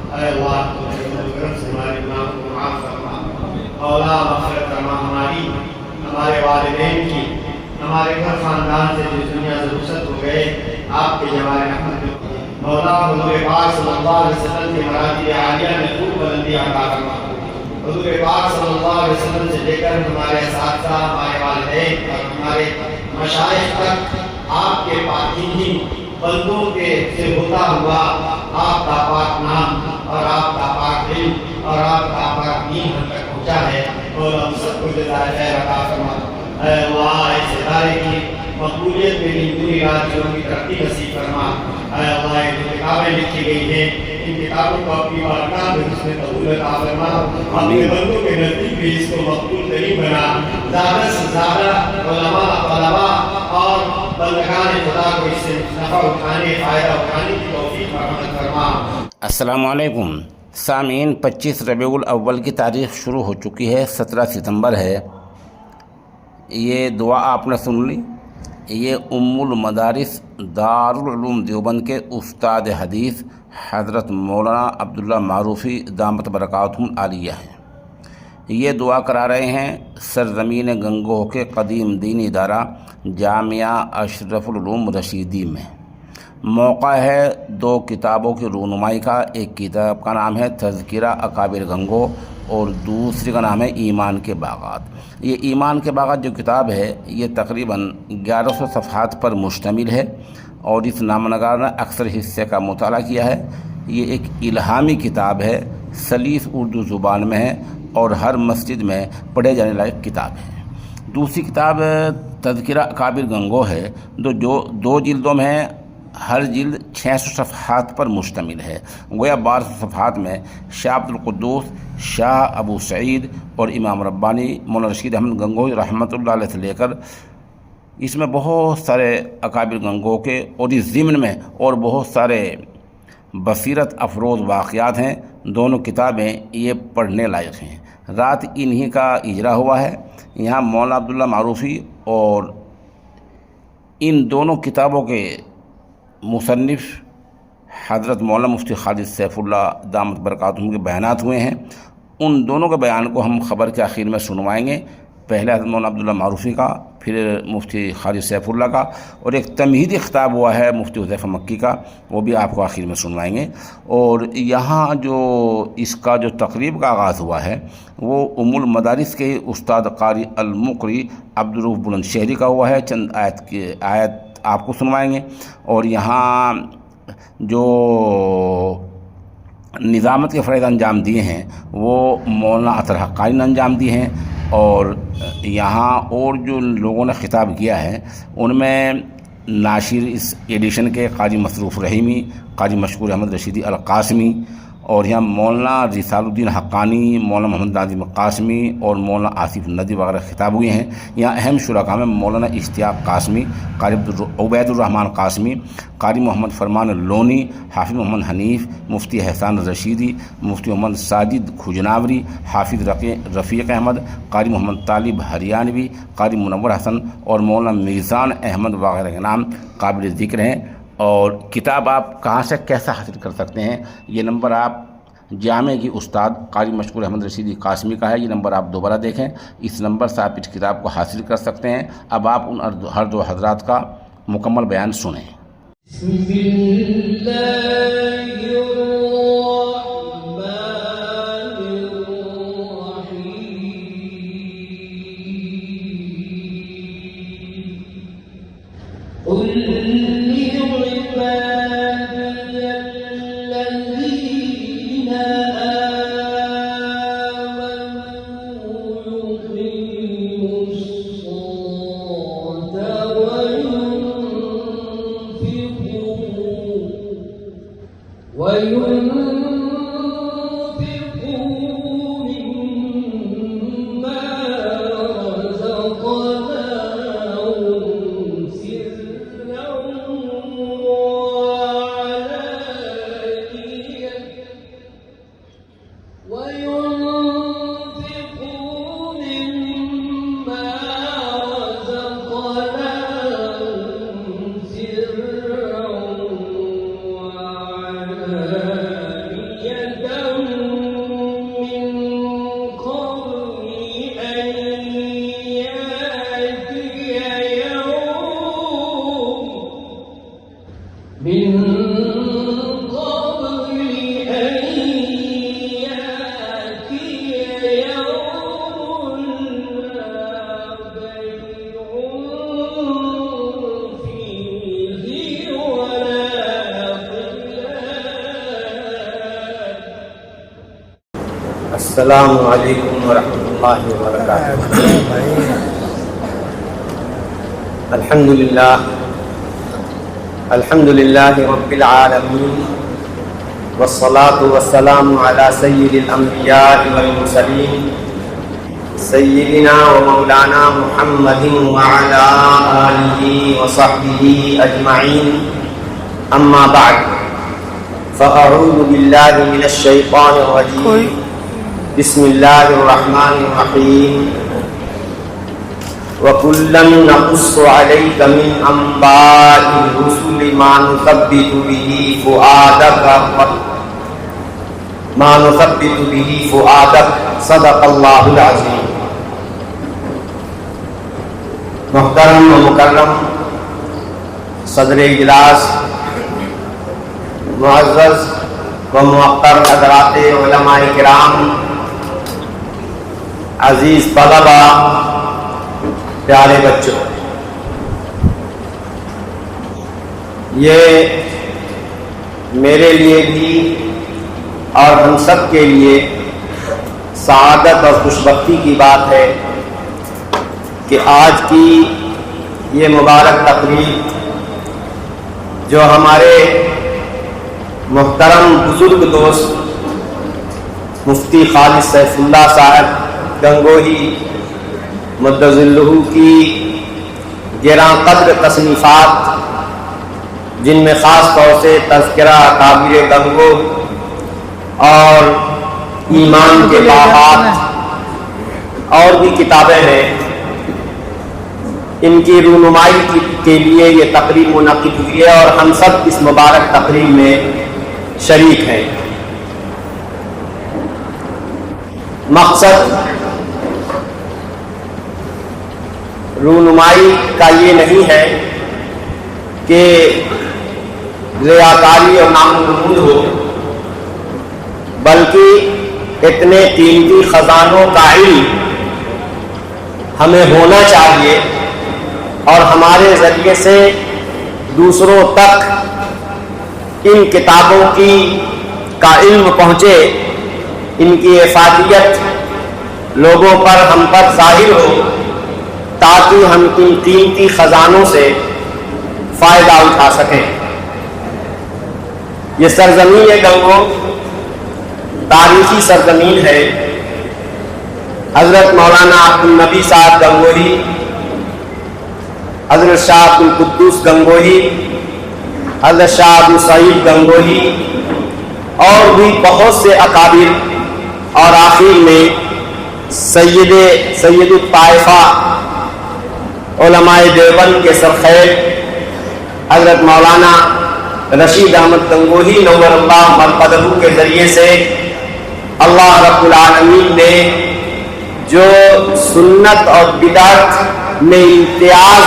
اے اللہ تو کرم سے ہمارے گناہوں کو معاف فرما، مولا مغفرت فرما ہمارے والدین کی، ہمارے گھر خاندان سے جو دنیا سے رخصت ہو گئے، آپ کے جوار رحمت میں مولا حضور پاک صلی اللہ علیہ وسلم کے مراتب عالیہ میں خوب بلندی عطا فرما۔ حضور پاک صلی اللہ علیہ وسلم سے لے کر ہمارے اساتذہ، ہمارے والدین اور ہمارے مشائخ تک آپ کے پاکین ہی بندوں کے سے ہوتا ہوا آپ کا پاک نام اور آپ کا پاک علم اور آپ کا پاک دین ہم تک پہنچا ہے، اور ہم سب کو جزائے خیر عطا فرما۔ اے اللہ اس ادارے کی مقبولیت میں بھی پوری راتوں کی ترقی نصیب فرما۔ اے اللہ یہ جو کتابیں لکھی گئی ہیں ان کتابوں کو اپنی بارگاہ میں اس میں قبول عطا فرما، اپنے بندوں کے نزدیک بھی اس کو مقبول ترین بنا، زیادہ سے زیادہ علماء طلباء اور بندگان خدا کو اس سے نفع اٹھانے، فائدہ اٹھانے کی توفیق فراہم فرما۔ السلام علیکم سامعین، 25 ربیع الاول کی تاریخ شروع ہو چکی ہے، 17 ستمبر ہے۔ یہ دعا آپ نے سن لی، یہ ام المدارس دارالعلوم دیوبند کے استاد حدیث حضرت مولانا عبداللہ معروفی دامت برکاتہم العالیہ ہیں۔ یہ دعا کرا رہے ہیں سرزمین گنگوہ کے قدیم دینی ادارہ جامعہ اشرف العلوم رشیدی میں۔ موقع ہے 2 کتابوں کی رونمائی کا، ایک کتاب کا نام ہے تذکرہ اکابر گنگوہ اور دوسری کا نام ہے ایمان کے باغات۔ یہ ایمان کے باغات جو کتاب ہے یہ تقریباً 1100 صفحات پر مشتمل ہے، اور اس نامہ نگار نے اکثر حصے کا مطالعہ کیا ہے۔ یہ ایک الہامی کتاب ہے، سلیس اردو زبان میں ہے اور ہر مسجد میں پڑھے جانے لائق کتاب ہے۔ دوسری کتاب تذکرہ اکابر گنگوہ ہے جو 2 جلدوں میں ہے، ہر جلد 600 صفحات پر مشتمل ہے۔ گویا 1200 صفحات میں شاہ عبد القدوس، شاہ ابو سعید اور امام ربانی مولانا رشید احمد گنگوہی رحمۃ اللہ علیہ سے لے کر اس میں بہت سارے اکابر گنگوہ کے اور اس ضمن میں اور بہت سارے بصیرت افروز واقعات ہیں۔ دونوں کتابیں یہ پڑھنے لائق ہیں۔ رات انہی کا اجرا ہوا ہے یہاں مولانا عبداللہ معروفی، اور ان دونوں کتابوں کے مصنف حضرت مولانا مفتی خالد سیف اللہ دامت برکاتہم کے بیانات ہوئے ہیں۔ ان دونوں کے بیان کو ہم خبر کے آخر میں سنوائیں گے، پہلے حضرت مولانا عبداللہ معروفی کا، پھر مفتی خالد سیف اللہ کا، اور ایک تمہیدی خطاب ہوا ہے مفتی حذیفہ مکی کا، وہ بھی آپ کو آخر میں سنوائیں گے۔ اور یہاں جو اس کا جو تقریب کا آغاز ہوا ہے وہ ام المدارس کے استاد قاری المقری عبدالرؤوف بلند شہری کا ہوا ہے۔ چند آیت آپ کو سنوائیں گے، اور یہاں جو نظامت کے فرائض انجام دیے ہیں وہ مولانا اطہر حقانی نے انجام دیے ہیں، اور یہاں اور جو لوگوں نے خطاب کیا ہے ان میں ناشر اس ایڈیشن کے قاضی مصروف رحیمی، قاضی مشکور احمد رشیدی القاسمی، اور یہاں مولانا رسال الدین حقانی، مولانا محمد ناظم قاسمی اور مولانا آصف ندوی وغیرہ خطاب ہوئے ہیں۔ یہاں اہم شرکاء میں مولانا اشتیاق قاسمی، قاری عبید الرحمن قاسمی، قاری محمد فرمان لونی، حافظ محمد حنیف، مفتی احسان رشیدی، مفتی محمد ساجد کھجناوری، حافظ رفیق احمد، قاری محمد طالب ہریانوی، قاری منور حسن اور مولانا میزان احمد وغیرہ کے نام قابل ذکر ہیں۔ اور کتاب آپ کہاں سے کیسا حاصل کر سکتے ہیں؟ یہ نمبر آپ جامع کی استاد قاری مشکور احمد رشیدی قاسمی کا ہے، یہ نمبر آپ دوبارہ دیکھیں، اس نمبر سے آپ اس کتاب کو حاصل کر سکتے ہیں۔ اب آپ ان ہر 2 حضرات کا مکمل بیان سنیں۔ بسم اللہ الرحمن الرحیم، قل لعبادی الذین آمنوا یقیموا الصلاة وينفقوا مما رزقناهم سرا وعلانية السلام علیکم ورحمۃ اللہ وبرکاتہ۔ الحمد للہ رب العالمین، والصلاة والسلام علی سید الانبیاء والمرسلین سیدنا و مولانا محمد وعلی آلہ وصحبہ اجمعین، اما بعد فاعوذ باللہ من الشیطان الرجیم، بسم اللہ الرحمن الرحیم، وَكُلًّا نَقُصُّ عَلَيْكَ مِنْ أَنْبَاءِ الرُّسُلِ مَا نُثَبِّتُ بِهِ فُؤَادَكَ، صدق اللہ العظیم۔ محترم و مکرم صدر اجلاس، معزز و موقر حضرات علماء کرام، عزیز طلبہ، پیارے بچوں، یہ میرے لیے بھی اور ہم سب کے لیے سعادت اور خوشبختی کی بات ہے کہ آج کی یہ مبارک تقریب جو ہمارے محترم بزرگ دوست مفتی خالد سیف اللہ صاحب گنگوہی مدظلہ کی گراں قدر تصنیفات، جن میں خاص طور سے تذکرہ اکابر گنگو اور ایمان کے بابات اور بھی کتابیں ہیں، ان کی رونمائی کے لیے یہ تقریب منعقد ہوئی ہے اور ہم سب اس مبارک تقریب میں شریک ہیں۔ مقصد رونمائی کا یہ نہیں ہے کہ ریاکاری اور نام و نمود ہو، بلکہ اتنے قیمتی خزانوں کا علم ہمیں ہونا چاہیے اور ہمارے ذریعے سے دوسروں تک ان کتابوں کا علم پہنچے، ان کی افادیت لوگوں پر، ہم پر ظاہر ہو، تاکہ ہم ان قیمتی خزانوں سے فائدہ اٹھا سکیں۔ یہ سرزمین گنگو تاریخی سرزمین ہے۔ حضرت مولانا عبدالنبی صاحب گنگوہی، حضرت شاہ عبدالقدوس گنگوہی، حضرت شاہ عبدالسعید گنگوہی اور بھی بہت سے اکابر، اور آخر میں سید الطائفہ علماء دیوبند کے سرخیر حضرت مولانا رشید احمد گنگوہی نور اللہ مرقدہ کے ذریعے سے اللہ رب العالمین نے جو سنت اور بدعت میں امتیاز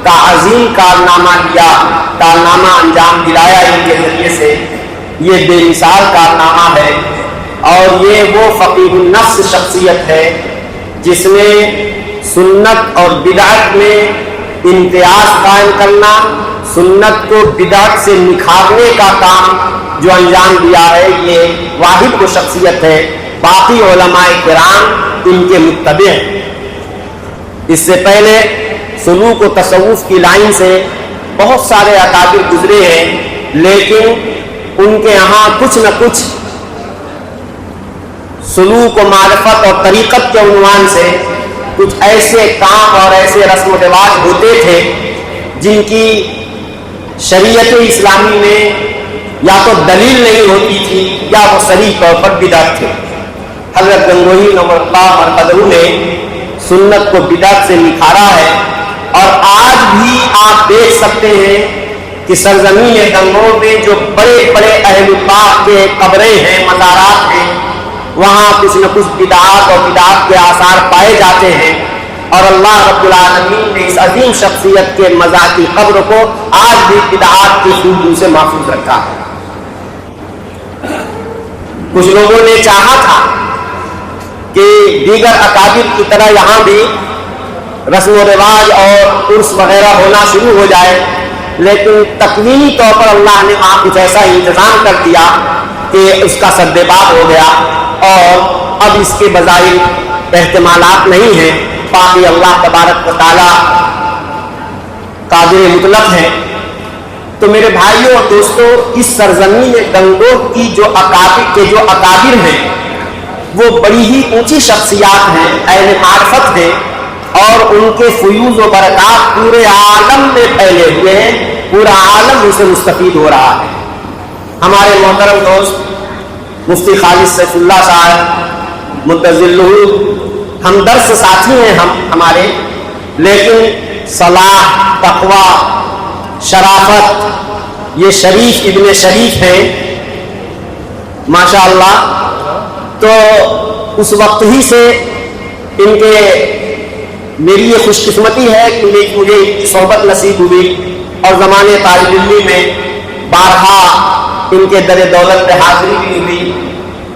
کا عظیم کارنامہ انجام دلایا، ان کے ذریعے سے یہ بے مثال کارنامہ ہے، اور یہ وہ فقیہ النفس شخصیت ہے جس نے سنت اور بدعت میں امتیاز قائم کرنا، سنت کو بدعت سے نکھارنے کا کام جو انجام دیا ہے، یہ واحد وہ شخصیت ہے۔ باقی علماء کرام ان کے متبع ہیں۔ اس سے پہلے سلوک و تصوف کی لائن سے بہت سارے اکابر گزرے ہیں، لیکن ان کے یہاں کچھ نہ کچھ سلوک و معرفت اور طریقت کے عنوان سے کچھ ایسے کام اور ایسے رسم و رواج ہوتے تھے جن کی شریعت اسلامی میں یا تو دلیل نہیں ہوتی تھی یا وہ صریح طور پر بدعت تھے۔ حضرت گنگوہی نور اللہ مرقدہ نے سنت کو بدعت سے نکھارا ہے، اور آج بھی آپ دیکھ سکتے ہیں کہ سرزمین گنگو میں جو بڑے بڑے اہل پاک کے قبریں ہیں، مزارات ہیں، وہاں کچھ نہ کچھ بدعات اور بدعات کے آثار پائے جاتے ہیں، اور اللہ رب العالمین نے اس عظیم شخصیت کے مزار کی قبر کو آج بھی بدعات کی خوبیوں سے محفوظ رکھا ہے۔ کچھ لوگوں نے چاہا تھا کہ دیگر اکابر کی طرح یہاں بھی رسم و رواج اور عرس وغیرہ ہونا شروع ہو جائے، لیکن تکوینی طور پر اللہ نے وہاں کچھ ایسا انتظام کر دیا کہ اس کا سد باب ہو گیا، اور اب اس کے بظاہر احتمالات نہیں ہیں، باقی اللہ تبارک و تعالیٰ قادر مطلق ہے۔ تو میرے بھائیوں اور دوستوں، اس سرزمین گنگوہ کی جو اکابر ہیں وہ بڑی ہی اونچی شخصیات ہیں، اہل معرفت ہیں، اور ان کے فیوز و برکات پورے عالم میں پھیلے ہوئے ہیں، پورا عالم ان سے مستفید ہو رہا ہے۔ ہمارے محترم دوست مفتی خالد سیف اللہ صاحب متظلہ ہم درس ساتھی ہیں ہمارے، لیکن صلاح، تقوی، شرافت، یہ شریف ابن شریف ہیں ماشاءاللہ۔ تو اس وقت ہی سے ان کے میری یہ خوش قسمتی ہے کہ مجھے صحبت نصیب ہوئی، اور زمانے طالب علمی میں بارہا ان کے در دولت پہ حاضری بھی ہوئی۔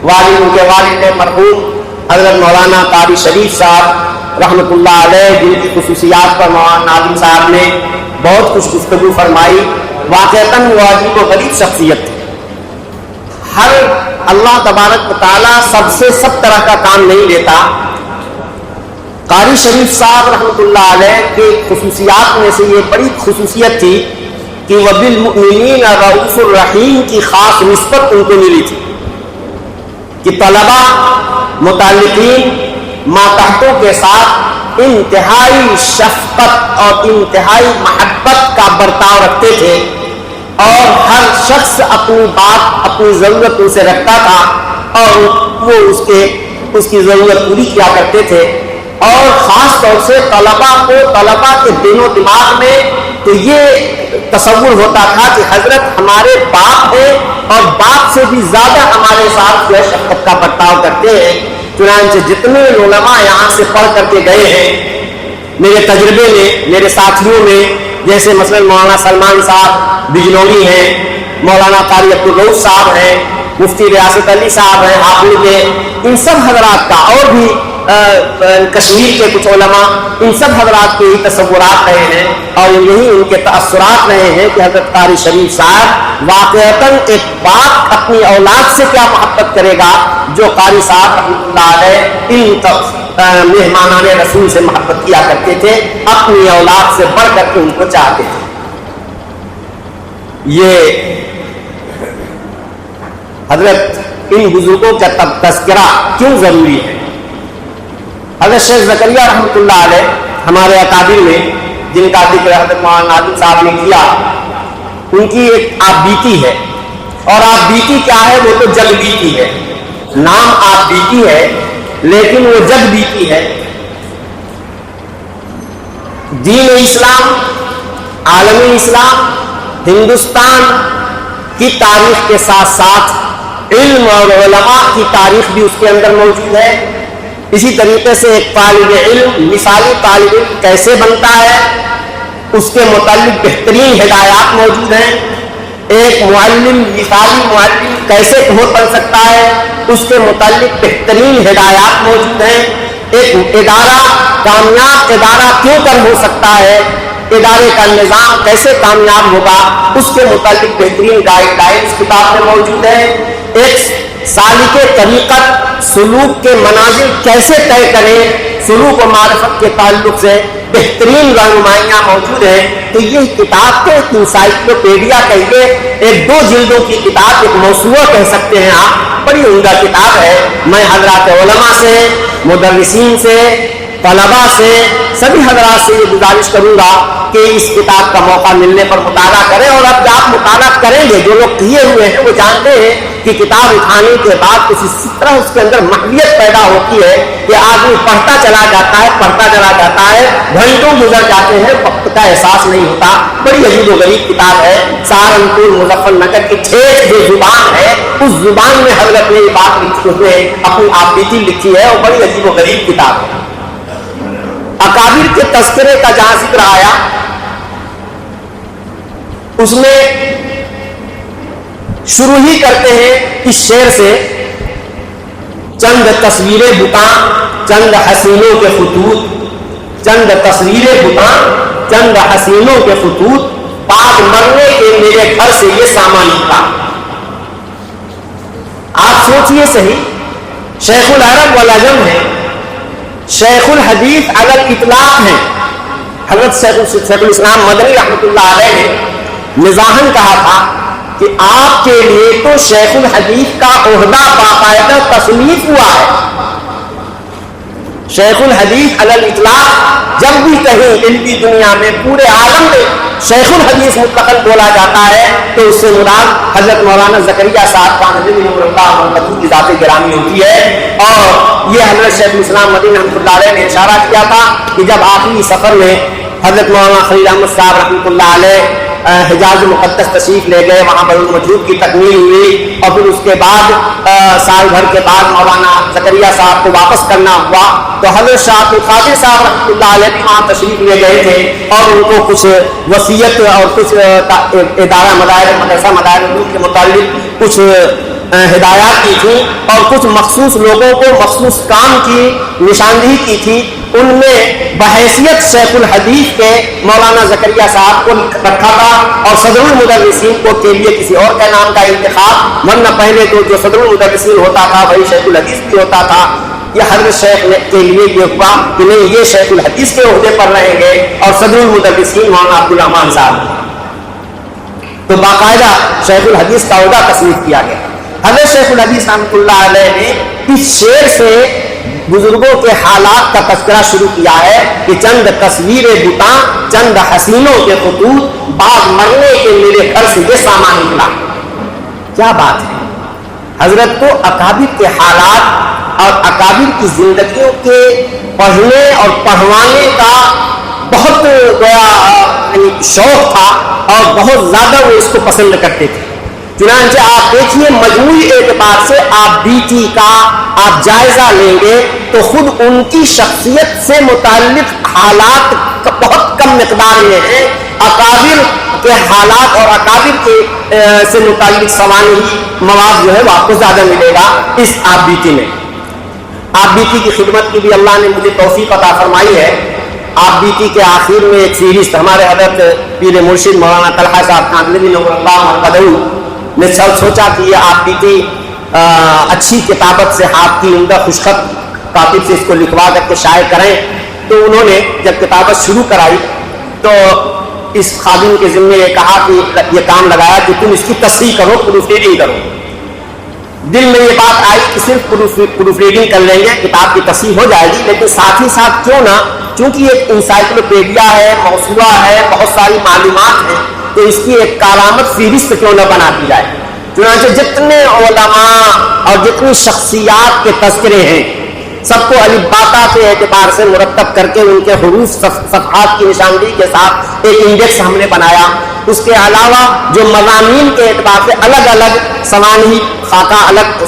والد ان کے والد مرحوم حضرت مولانا قاری شریف صاحب رحمۃ اللہ علیہ، جن کی خصوصیات پر مولانا ناظم صاحب نے بہت کچھ گفتگو فرمائی، واقعتاً وہ عجیب و غریب شخصیت تھی۔ ہر اللہ تبارک و تعالیٰ سب سے سب طرح کا کام نہیں لیتا۔ قاری شریف صاحب رحمۃ اللہ علیہ کے خصوصیات میں سے یہ بڑی خصوصیت تھی کہ وہ بالمؤمنین رؤوف الرحیم کی خاص نسبت ان کو ملی تھی کہ طلبا، متعلقین، ماتحتوں کے ساتھ انتہائی شفقت اور انتہائی محبت کا برتاؤ رکھتے تھے، اور ہر شخص اپنی بات، اپنی ضرورت ان سے رکھتا تھا، اور وہ اس کی ضرورت پوری کیا کرتے تھے۔ اور خاص طور سے طلبا کے دل و دماغ میں تو یہ تصور ہوتا تھا کہ حضرت ہمارے باپ ہیں، اور باپ سے بھی زیادہ ہمارے ساتھ جو ہے شفقت کا برتاؤ کرتے ہیں۔ چنانچہ جتنے علماء یہاں سے پڑھ کر کے گئے ہیں میرے تجربے میں، میرے ساتھیوں میں، جیسے مثلا مولانا سلمان صاحب بجنوری ہیں، مولانا قاری عبدالرؤوف صاحب ہیں، مفتی ریاست علی صاحب ہیں حافظ کے، ان سب حضرات کا، اور بھی کشمیر کے کچھ علماء، ان سب حضرات کے ہی تصورات رہے ہیں، اور یہی ان کے تأثرات رہے ہیں کہ حضرت قاری شریف صاحب واقعتاً ایک باپ اپنی اولاد سے کیا محبت کرے گا جو قاری صاحب رحمۃ اللہ علیہ ان مہمانان رسول سے محبت کیا کرتے تھے، اپنی اولاد سے بڑھ کر کے ان کو چاہتے تھے۔ یہ حضرت ان بزرگوں کا تذکرہ کیوں ضروری ہے؟ حضرت شیخ زکریا رحمۃ اللہ علیہ ہمارے اکابر میں، جن کا ذکر حضرت مولانا ناظم صاحب نے کیا، ان کی ایک آپ بیتی ہے، اور آپ بیتی کیا ہے؟ وہ تو جگ بیتی ہے۔ نام آپ بیتی ہے لیکن وہ جگ بیتی ہے۔ دین اسلام، عالم اسلام، ہندوستان کی تاریخ کے ساتھ ساتھ علم اور علماء کی تاریخ بھی اس کے اندر موجود ہے۔ اسی طریقے سے ایک طالب علم، مثالی طالب علم کیسے بنتا ہے، اس کے متعلق بہترین ہدایات موجود ہیں۔ ایک معلم، مثالی معلم کیسے بن سکتا ہے، اس کے متعلق بہترین ہدایات موجود ہیں۔ ایک ادارہ کامیاب ادارہ کیوں کر ہو سکتا ہے، ادارے کا نظام کیسے کامیاب ہوگا، اس کے متعلق بہترین گائیڈ لائنز کتاب میں موجود ہے۔ ایک سالک طریقت سلوک کے منازل کیسے طے کریں، سلوک و معرفت کے تعلق سے بہترین رہنمائیاں موجود ہیں۔ تو یہ کتاب تو ایک انسائکلوپیڈیا کہیے، ایک 2 جلدوں کی کتاب، ایک موسوعہ کہہ سکتے ہیں آپ، بڑی عمدہ کتاب ہے۔ میں حضرات علماء سے، مدرسین سے، طلباء سے، سبھی حضرات سے یہ گزارش کروں گا کہ اس کتاب کا موقع ملنے پر مطالعہ کریں، اور اب آپ مطالعہ کریں گے، جو لوگ کیے ہوئے ہیں وہ جانتے ہیں کہ کتاب اٹھانے کے بعد کچھ اس طرح اس کے اندر محویت پیدا ہوتی ہے کہ آدمی پڑھتا چلا جاتا ہے، گھنٹوں گزر جاتے ہیں، وقت کا احساس نہیں ہوتا۔ بڑی عجیب و غریب کتاب ہے۔ سہارنپور مظفر نگر کی ٹھیٹھ جو زبان ہے، اس زبان میں حضرت نے یہ بات لکھی ہوئے اپنی آپ بیتی لکھی ہے، اور بڑی عجیب و غریب کتاب ہے۔ اکابر کے تذکرے کا جہاں ذکر آیا، اس میں شروع ہی کرتے ہیں اس شعر سے، چند تصویریں بتاں چند حسینوں کے خطوط، چند تصویریں بتاں چند حسینوں کے خطوط، بعد مرنے کے میرے گھر سے یہ سامان نکلا۔ آپ سوچئے صحیح، شیخ العرب والعجم ہیں، شیخ الحدیث علی الاطلاق ہیں۔ حضرت شیخ الاسلام مدنی رحمۃ اللہ علیہ نے مزاحاً کہا تھا کہ آپ کے لیے تو شیخ الحدیث کا عہدہ باقاعدہ تصنیف ہوا ہے۔ شیخ الحدیث علی الاطلاق جب بھی کہیں علمی دنیا میں پورے عالم میں شیخ الحدیث مطلقاً بولا جاتا ہے تو اس سے مراد حضرت مولانا زکریا صاحب خان کی ذات گرامی ہوتی ہے۔ اور یہ حضرت شیخ الاسلام مدنی رحمۃ اللہ علیہ نے اشارہ کیا تھا کہ جب آخری سفر میں حضرت مولانا خلیل احمد صاحب رحمۃ اللہ علیہ حجاز مقدس تشریف لے گئے، وہاں بر المجود کی تکمیل ہوئی اور پھر اس کے بعد سال بھر کے بعد مولانا زکریا صاحب کو واپس کرنا ہوا تو حضرت شاہ عبد القادر صاحب رحمۃ اللہ علیہ بھی وہاں تشریف لے گئے تھے اور ان کو کچھ وصیت اور کچھ ادارہ مدرسہ مدارس کے متعلق کچھ ہدایات کی تھی اور کچھ مخصوص لوگوں کو مخصوص کام کی نشاندہی کی تھی۔ ان میں بحیثیت شیخ الحدیث کے مولانا زکریا صاحب کو رکھا تھا اور صدر المدرسین کو کے لیے کسی اور کا نام کا انتخاب، ورنہ پہلے تو جو صدر المدرسین ہوتا تھا وہی شیخ الحدیث بھی ہوتا تھا۔ یہ حضرت شیخ کے لیے یہ ہوا کہ نہیں، یہ شیخ الحدیث کے عہدے پر رہیں گے اور صدر المدرسین مولانا عبدالرحمان صاحب، تو باقاعدہ شیخ الحدیث کا عہدہ تصنیف کیا گیا۔ حضرت شیخ الحدیث رحمۃ اللہ علیہ نے اس شعر سے بزرگوں کے حالات کا تذکرہ شروع کیا ہے کہ چند تصویر بتاں چند حسینوں کے خطوط بعد مرنے کے میرے گھر سے یہ سامان نکلا۔ کیا بات ہے، حضرت کو اکابر کے حالات اور اکابر کی زندگیوں کے پڑھنے اور پڑھوانے کا بہت شوق تھا اور بہت زیادہ وہ اس کو پسند کرتے تھے۔ چنانچہ آپ دیکھیے مجموعی اعتبار سے آپ بیٹی کا آپ جائزہ لیں گے تو خود ان کی شخصیت سے متعلق حالات بہت کم مقدار میں ہیں۔ اکابر کے حالات اور اکابر کے سے متعلق سوانحی مواد جو ہے وہ آپ کو زیادہ ملے گا اس آپ بیٹی میں۔ آپ بیٹی کی خدمت کی بھی اللہ نے مجھے توفیق عطا فرمائی ہے۔ آپ بیٹی کے آخر میں ایک فہرست ہمارے حضرت پیر مرشد مولانا طلحہ صاحب کاندھلوی نور اللہ مرقدہ نے سوچا کہ یہ آپ بیٹی اچھی کتابت سے ہاتھ کی عمدہ خوشخط کاتب سے اس کو لکھوا کر کے شائع کریں، تو انہوں نے جب کتابت شروع کرائی تو اس خادم کے ذمے یہ کہا کہ یہ کام لگایا کہ تم اس کی تصحیح کرو، پروف ریڈنگ کرو۔ دل میں یہ بات آئی کہ صرف پروف ریڈنگ کر لیں گے کتاب کی تصحیح ہو جائے گی، لیکن ساتھ ہی ساتھ کیوں نہ، چونکہ یہ انسائکلوپیڈیا ہے، موسوعہ ہے، بہت ساری معلومات ہیں، تو اس کی ایک کارآمد فہرست کیوں نہ بنا دی جائے۔ چنانچہ جتنے علماء اور جتنی شخصیات کے تذکرے ہیں سب کو الف باتا کے اعتبار سے مرتب کر کے ان کے حروف صفحات کی نشاندہی کے ساتھ ایک انڈیکس ہم نے بنایا۔ اس کے علاوہ جو مضامین کے اعتبار سے الگ الگ سوانحی خاکہ، الگ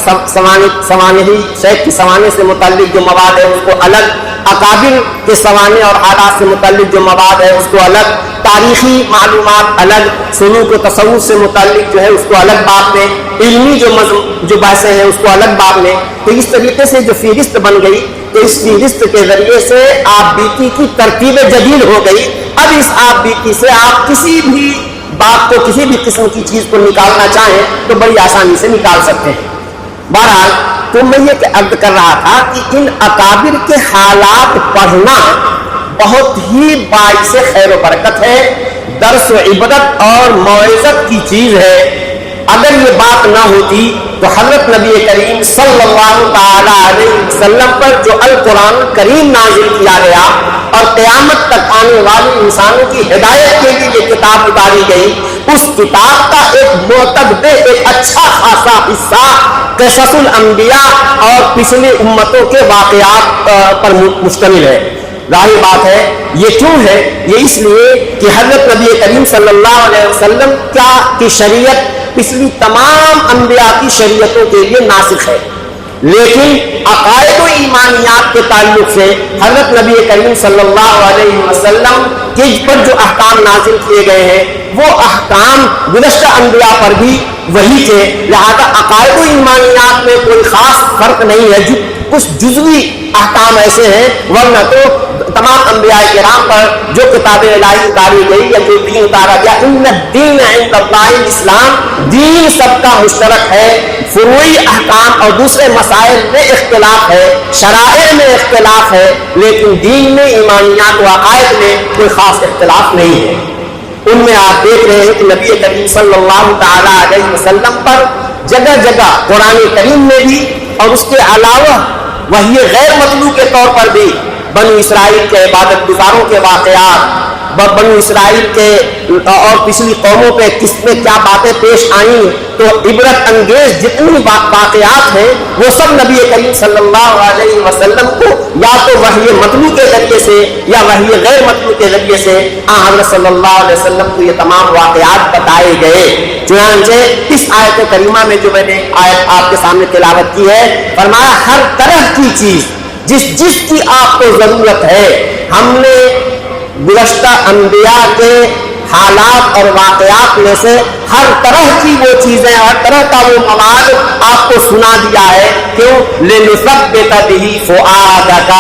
سوانحی شیخ کی سوانے سے متعلق جو مواد ہے اس کو الگ، اکابر کے سوانے اور حالات سے متعلق جو مواد ہے اس کو الگ، تاریخی معلومات الگ، سلوک و تصوف سے متعلق جو ہے اس کو الگ باب میں، علمی جو بحثیں ہیں اس کو الگ باب میں۔ تو اس طریقے سے جو فہرست بن گئی تو اس فہرست کے ذریعے سے آپ بیٹی کی ترتیب جدید ہو گئی۔ اب اس آپ بیٹی سے آپ کسی بھی بات کو، کسی بھی قسم کی چیز کو نکالنا چاہیں تو بڑی آسانی سے نکال سکتے ہیں۔ بہرحال تو میں یہ عرض کر رہا تھا کہ ان اکابر کے حالات پڑھنا بہت ہی باعث خیر و برکت ہے، درس و عبرت اور موعظت کی چیز ہے۔ اگر یہ بات نہ ہوتی تو حضرت نبی کریم صلی اللہ تعالی علیہ وسلم پر جو القرآن کریم نازل کیا گیا اور قیامت تک آنے والی انسانوں کی ہدایت کے لیے یہ کتاب اتاری گئی، اس کتاب کا ایک معتبر، ایک اچھا خاصا حصہ قصص الانبیاء اور پچھلی امتوں کے واقعات پر مشتمل ہے۔ ظاہر بات ہے یہ کیوں ہے؟ یہ اس لیے کہ حضرت نبی کریم صلی اللہ علیہ وسلم کی شریعت پچھلی تمام انبیاء کی شریعتوں کے لیے ناسخ ہے، لیکن عقائد و ایمانیات کے تعلق سے حضرت نبی کریم صلی اللہ علیہ وسلم کے پر جو احکام نازل کیے گئے ہیں وہ احکام گزشتہ انبیاء پر بھی وہی تھے، لہذا عقائد و ایمانیات میں کوئی خاص فرق نہیں ہے۔ کچھ جزوی احکام ایسے ہیں، ورنہ تو تمام انبیاء کرام پر جو کتاب الہی اتاری گئی یا جو دین اتارا گیا، ان الدین عند اللہ الاسلام، دین سب کا مشترک ہے، فروعی احکام اور دوسرے مسائل میں اختلاف ہے، شرائع میں اختلاف ہے، لیکن دین میں، ایمانیات و عقائد میں کوئی خاص اختلاف نہیں ہے۔ ان میں آپ دیکھ رہے ہیں کہ نبی کریم صلی اللہ تعالی علیہ وسلم پر جگہ جگہ قرآن کریم میں بھی اور اس کے علاوہ وحی غیر مطلوع کے طور پر بھی بنو اسرائیل کے عبادت گزاروں کے واقعات، بنو اسرائیل کے اور پچھلی قوموں پہ کس میں کیا باتیں پیش آئیں، تو عبرت انگیز جتنی واقعات ہیں وہ سب نبی کریم صلی اللہ علیہ وسلم کو یا تو وحی مطلوع کے ذریعے سے یا وحی غیر مطلوع کے ذریعے سے حضرت صلی اللہ علیہ وسلم کو یہ تمام واقعات بتائے گئے۔ چنانچہ اس آیت کریمہ میں جو میں نے آیت آپ کے سامنے تلاوت کی ہے، فرمایا ہر طرح کی چیز جس کی آپ کو ضرورت ہے، ہم نے گزشتہ انبیاء کے حالات اور واقعات میں سے ہر طرح کی وہ چیزیں، ہر طرح کا وہ مواد آپ کو سنا دیا ہے۔ کیوں؟ لِنُثَبِّتَ بِهِ فُؤَادَكَ،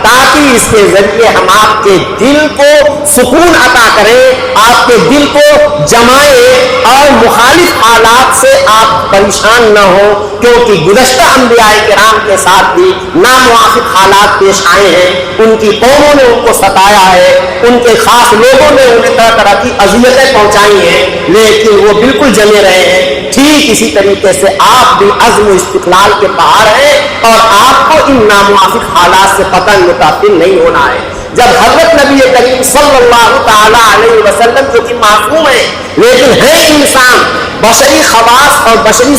تاکہ اس کے ذریعے ہم آپ کے دل کو سکون عطا کریں، آپ کے دل کو جمائیں اور مخالف حالات سے آپ پریشان نہ ہو، کیونکہ گزشتہ انبیاء کرام کے ساتھ بھی ناموافق حالات پیش آئے ہیں، ان کی قوموں نے ان کو ستایا ہے، ان کے خاص لوگوں نے انہیں طرح طرح کی اذیتیں پہنچائی ہیں، لیکن وہ بالکل جمے رہے ہیں۔ ٹھیک اسی طریقے سے آپ بھی عزم و استقلال کے باہر ہیں اور آپ کو ان ناموافق حالات سے قطعاً متاثر نہیں ہونا ہے۔ جب حضرت نبی کریم صلی اللہ تعالی علیہ وسلم جو کہ معصوم ہیں لیکن ہیں انسان، بشری خواص اور بشری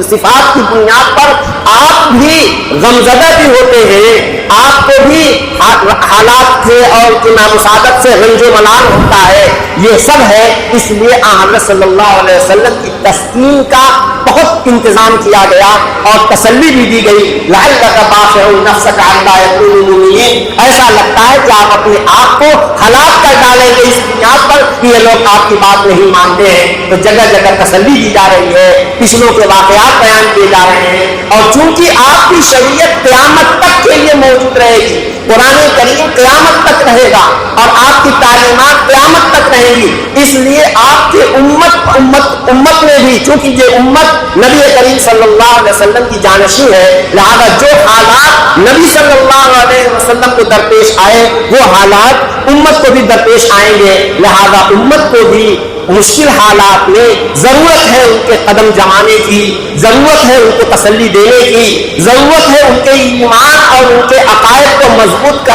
صفات کی بنیاد پر آپ بھی غمزدہ بھی ہوتے ہیں، آپ کو بھی حالات سے اور نامساعدت سے رنج و ملال ہوتا ہے، یہ سب ہے۔ اس لیے حضرت صلی اللہ علیہ وسلم کی تسکین کا بہت انتظام کیا گیا اور تسلی بھی دی گئی۔ لعلک باخع نفسک علی یکونوا مؤمنین، ایسا لگتا ہے کہ آپ اپنے آپ کو ہلاک کر ڈالیں گے اس بنیاد پر کہ یہ لوگ آپ کی بات نہیں مانتے ہیں، تو جگہ جگہ تسلی دی جا رہی ہے، پچھلوں کے واقعات بیان کیے جا رہے ہیں، اور چونکہ آپ کی شریعت قیامت تک کے لیے موجود رہے گی، قرآن کریم قیامت تک رہے گا اور آپ کی تعلیمات قیامت تک رہیں گی، اس لیے آپ کے امت میں بھی، چونکہ یہ امت نبی کریم صلی اللہ علیہ وسلم کی جانشین ہے، لہذا جو حالات نبی صلی اللہ علیہ وسلم کو درپیش آئے وہ حالات امت کو بھی درپیش آئیں گے، لہذا امت کو بھی مشکل حالات میں ضرورت ہے ان کے قدم جمانے کی، ضرورت ہے ان کو تسلی دینے کی، ضرورت ہے ان کے ایمان اور ان کے عقائد کو مضبوط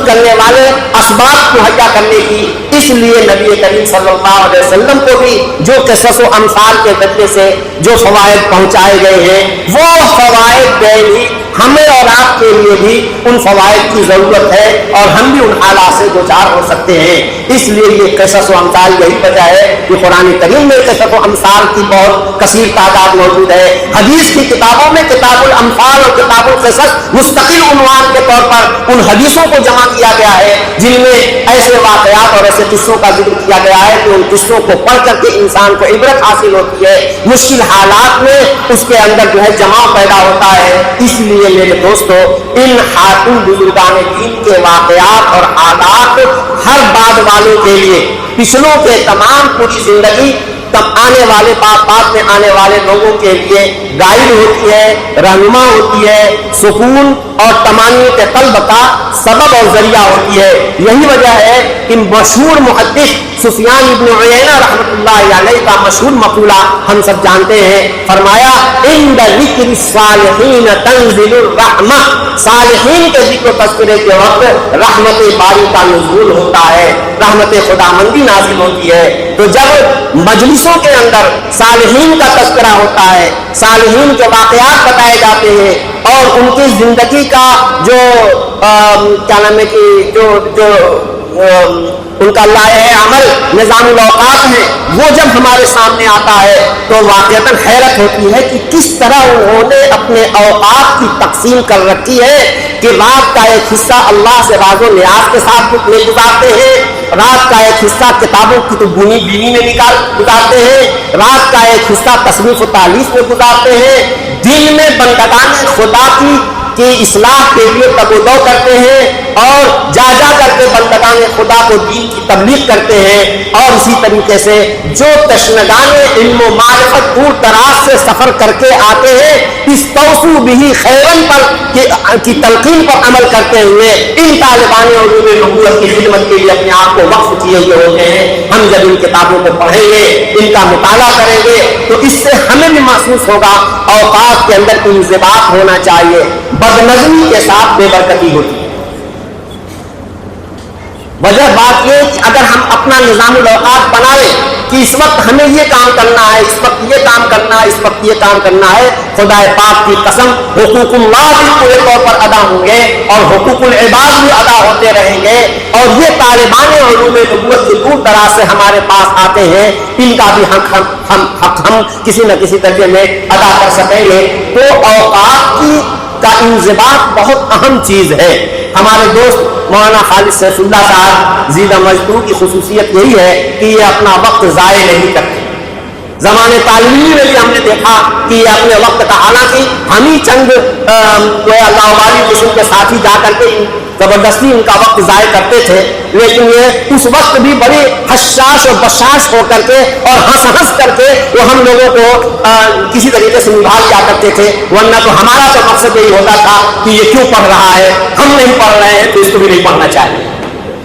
کرنے والے اسباب مہیا کرنے کی۔ اس لیے نبی کریم صلی اللہ علیہ وسلم کو بھی جو قصص و امثال کے ذریعے سے جو فوائد پہنچائے گئے ہیں، وہ فوائد بھی ہمیں اور آپ کے لیے بھی ان فوائد کی ضرورت ہے اور ہم بھی ان حالات سے دوچار ہو سکتے ہیں۔ اس لیے یہ قصص و امثال یہی وجہ ہے کہ قرآن کریم میں قصص و امثال کی بہت کثیر تعداد موجود ہے۔ حدیث کی کتابوں میں کتاب الامثال اور کتاب القصص مستقل عنوان کے طور پر ان حدیثوں کو جمع کیا گیا ہے جن میں ایسے واقعات اور ایسے قصوں کا ذکر کیا گیا ہے کہ ان قصوں کو پڑھ کر کے انسان کو عبرت حاصل ہوتی ہے، مشکل حالات میں اس کے اندر جو ہے جماع پیدا ہوتا ہے۔ اس لیے میرے دوستو، ان خاتون بزرگان دین کے واقعات اور حالات ہر بعد والوں کے لیے، پچھلوں کے تمام پوری زندگی تب آنے والے بعد میں آنے والے لوگوں کے لیے گائیڈ ہوتی ہے، رہنما ہوتی ہے، سکون اور تمانیت قلب کا سبب اور ذریعہ ہوتی ہے۔ یہی وجہ ہے کہ مشہور محدث سفیان ابن عیینہ رحمۃ اللہ علیہ کا مشہور مقولہ ہم سب جانتے ہیں، فرمایا عند ذکر الصالحین تنزل الرحمہ، صالحین کے ذکر و تذکرے کے وقت رحمت باری کا نزول ہوتا ہے، رحمت خداوندی نازل ہوتی ہے۔ تو جب مجلسوں کے اندر صالحین کا تذکرہ ہوتا ہے، صالحین کے واقعات بتائے جاتے ہیں اور ان کی زندگی کا جو کیا نام ہے کہ جو ان کا لائحہ عمل نظام الاوقات ہے وہ جب ہمارے سامنے آتا ہے تو واقعتاً حیرت ہوتی ہے کہ کس طرح انہوں نے اپنے اوقات کی تقسیم کر رکھی ہے کہ رات کا ایک حصہ اللہ سے راز و نیاز کے ساتھ گزارتے ہیں، رات کا ایک حصہ کتابوں کی تو بونی بینی میں گزارتے ہیں، رات کا ایک حصہ تصنیف و تالیف میں گزارتے ہیں، دن میں بندگان خدا کی کی اصلاح کے لیے تگودو کرتے ہیں اور جا جا کر کے بندگان خدا کو دین کی تبلیغ کرتے ہیں، اور اسی طریقے سے جو تشنگان علم و معرفت دور دراز سے سفر کر کے آتے ہیں استوصوا بہ خیرن پر کی تلقین پر عمل کرتے ہوئے ان طالبان علوم نبوت کی خدمت کے لیے اپنے آپ کو وقف کیے ہوئے ہوتے ہیں۔ ہم جب ان کتابوں کو پڑھیں گے، ان کا مطالعہ کریں گے، تو اس سے ہمیں بھی محسوس ہوگا اوقات کے اندر انضباط ہونا چاہیے، بدنظمی کے ساتھ بے برکتی ہوتی ہے۔ وجہ بات یہ کہ اگر ہم اپنا نظام الاوقات بنا لیں کہ اس وقت ہمیں یہ کام کرنا ہے، اس وقت یہ کام کرنا ہے، اس وقت یہ کام کرنا ہے، خدا پاک کی قسم حقوق اللہ بھی پورے طور پر ادا ہوں گے اور حقوق العباد بھی ادا ہوتے رہیں گے، اور یہ طالبان علوم نبوت کے دور دراز سے ہمارے پاس آتے ہیں، ان کا بھی حق ہم کسی نہ کسی طریقے میں ادا کر سکیں گے۔ تو اوقات کا انضباط بہت اہم چیز ہے۔ ہمارے دوست مولانا خالد سیف اللہ صاحب زیدہ مجدور کی خصوصیت یہی ہے کہ یہ اپنا وقت ضائع نہیں کرتے۔ زمانے تعلیمی میں بھی ہم نے دیکھا کہ یہ اپنے وقت کا، حالانکہ ہم ہی چند اللہ والی قسم کے ساتھی جا کر کے زبردستی ان کا وقت ضائع کرتے تھے، لیکن یہ اس وقت بھی بڑے حساس اور بشاش ہو کر کے اور ہنس کر کے وہ ہم لوگوں کو کسی طریقے سے نبھا لیا کرتے تھے، ورنہ تو ہمارا تو مقصد یہی ہوتا تھا کہ یہ کیوں پڑھ رہا ہے، ہم نہیں پڑھ رہے ہیں تو اس کو بھی نہیں پڑھنا چاہیے۔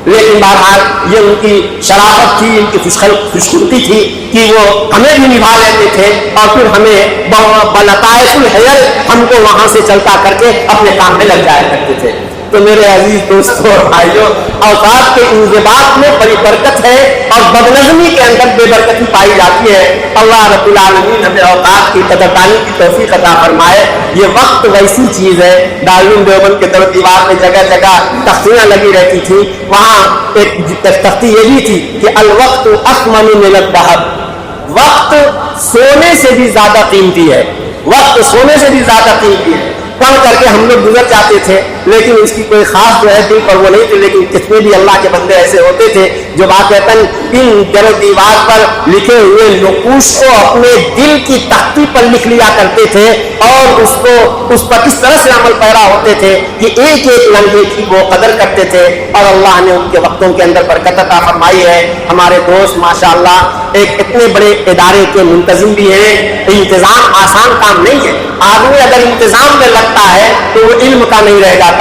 لیکن بہرحال یہ ان کی شرافت تھی، ان کی خوشخلقی تھی کہ وہ ہمیں بھی نبھا لیتے تھے اور پھر ہمیں بلطائف الحیل ہم کو وہاں سے چلتا کر کے اپنے کام میں لگ جایا کرتے تھے۔ تو میرے عزیز دوستوں اور بھائیوں، اوقات کے انضباط میں بڑی برکت ہے اور بدنظمی کے اندر بے برکتی پائی جاتی ہے۔ اللہ رب العالمین ہمیں اوقات کی قدردانی کی توفیق عطا فرمائے۔ یہ وقت ویسی چیز ہے، دارالعلوم دیوبند کے در دیوار میں جگہ جگہ تختیاں لگی رہتی تھی، وہاں ایک تختی یہ بھی تھی کہ الوقت اثمن من الذهب، وقت سونے سے بھی زیادہ قیمتی ہے، وقت سونے سے بھی زیادہ قیمتی ہے۔ پڑھ کر کے ہم لوگ گزر جاتے تھے، لیکن اس کی کوئی خاص جو ہے دل پر وہ نہیں تھی، لیکن کتنے بھی اللہ کے بندے ایسے ہوتے تھے جو واقعتاً ان در و دیوار پر لکھے ہوئے نقوش کو اپنے دل کی تختی پر لکھ لیا کرتے تھے اور اس پر اس طرح سے عمل پیرا ہوتے تھے کہ ایک ایک لمحے کی وہ قدر کرتے تھے، اور اللہ نے ان کے وقتوں کے اندر برکت عطا فرمائی ہے۔ ہمارے دوست ماشاءاللہ ایک اتنے بڑے ادارے کے منتظم بھی ہیں۔ انتظام آسان کام نہیں ہے، آدمی اگر انتظام میں لگتا ہے تو وہ علم کا نہیں رہ جاتا،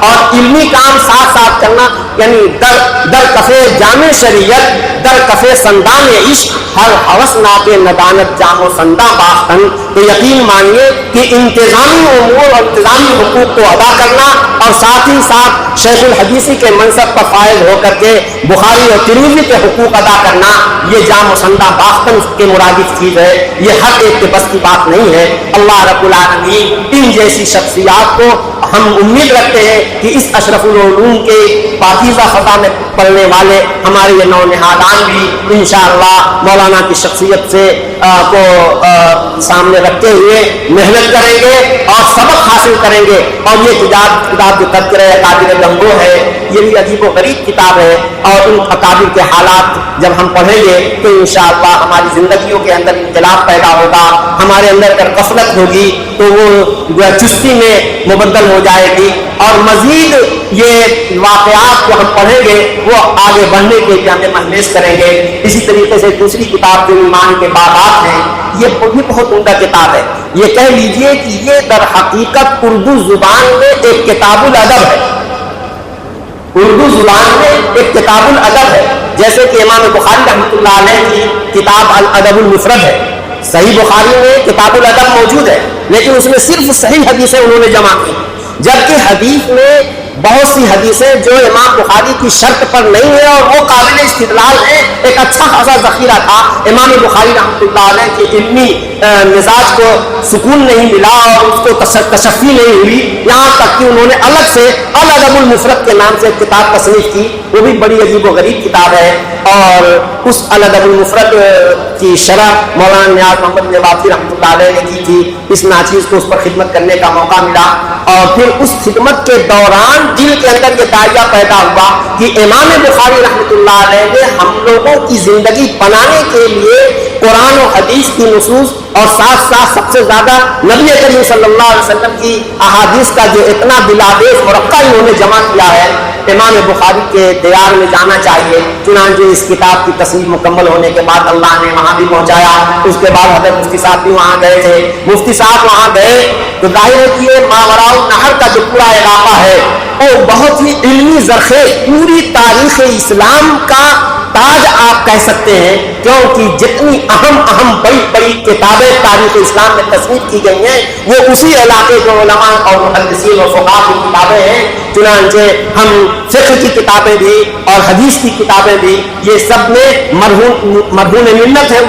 اور علمی کام ساتھ ساتھ کرنا یعنی در کفے جامع شریعت، در کفے سندان عشق، ہر حوث ناک ندانت جام و سنداں باختن۔ تو یقین مانیے کہ انتظامی امور اور انتظامی حقوق کو ادا کرنا اور ساتھ ہی ساتھ شیخ الحدیثی کے منصب پر فائز ہو کر کے بخاری اور ترمذی کے حقوق ادا کرنا، یہ جام و سنداں باختن کے مرادف چیز ہے، یہ ہر ایک کے بس کی بات نہیں ہے۔ اللہ رب العالمین ان جیسی شخصیات کو ہم امید رکھتے ہیں کہ اس اشرف العلوم کے پاکیزہ فضا میں پڑھنے والے ہمارے یہ نونہادان بھی انشاءاللہ مولانا کی شخصیت سے کو سامنے رکھتے ہوئے محنت کریں گے اور سبق حاصل کریں گے۔ اور یہ کتاب جو تذکرہ اکابر لمبو ہے، یہ بھی عجیب و غریب کتاب ہے، اور ان اکابر کے حالات جب ہم پڑھیں گے تو انشاءاللہ ہماری زندگیوں کے اندر انقلاب پیدا ہوگا، ہمارے اندر اگر غفلت ہوگی تو وہ چستی میں مبدل ہو جائے گی، اور مزید یہ واقعات جو ہم پڑھیں گے وہ آگے بڑھنے کے لیے ہمیں محنت کریں گے۔ اسی طریقے سے دوسری کتاب جو ایمان کے باغات ہیں، یہ بھی بہت عمدہ کتاب ہے۔ یہ کہہ لیجئے کہ یہ در حقیقت اردو زبان میں ایک کتاب الادب ہے، اردو زبان میں ایک کتاب الادب ہے، جیسے کہ امام بخاری رحمۃ اللہ علیہ کی کتاب الادب المفرد ہے۔ صحیح بخاری میں کتاب الادب موجود ہے، لیکن اس میں صرف صحیح حدیثیں انہوں نے جمع کی، جبکہ حدیث میں بہت سی حدیثیں جو امام بخاری کی شرط پر نہیں ہے اور وہ قابل استدلال ہے، ایک اچھا خاصا ذخیرہ تھا۔ امام بخاری رحمۃ اللہ علیہ کے علمی مزاج کو سکون نہیں ملا اور اس کو تشفی نہیں ہوئی، یہاں تک کہ انہوں نے الگ سے الادب المفرد کے نام سے ایک کتاب تصنیف کی، وہ بھی بڑی عجیب و غریب کتاب ہے۔ اور اس الادب المفرد کی شرح مولانا نیاز محمد نواتی رحمۃ اللہ علیہ نے کی تھی، اس ناچیز کو اس پر خدمت کرنے کا موقع ملا، اور پھر اس خدمت کے دوران دل کے اندر یہ داعیہ پیدا ہوا کہ امام بخاری رحمۃ اللہ علیہ نے ہم لوگوں کی زندگی بنانے کے لیے قرآن و حدیث کی نصوص اور ساتھ ساتھ سب سے زیادہ نبی کریم صلی اللہ علیہ وسلم کی احادیث کا جو اتنا بلادیز مرقع انہوں نے جمع کیا ہے، امام بخاری کے دیار میں جانا چاہیے۔ چنانچہ اس کتاب کی تصنیف مکمل ہونے کے بعد اللہ نے وہاں بھی پہنچایا۔ اس کے بعد حضرت مفتی صاحب بھی وہاں گئے تھے۔ مفتی صاحب وہاں گئے تو ظاہر ہے کہ یہ ماوراء النہر کا جو پورا علاقہ ہے وہ بہت ہی علمی زرخیز، پوری تاریخ اسلام کا تاج آپ کہہ سکتے ہیں، کیونکہ جتنی اہم بڑی بڑی کتابیں تاریخ اسلام میں تصنیف کی گئی ہیں وہ اسی علاقے کے علماء اور محدثین اور فقہاء کی کتابیں ہیں۔ چنانچہ ہم فقہ کی کتابیں بھی اور حدیث کی کتابیں بھی یہ سب میں مرہون منت ہے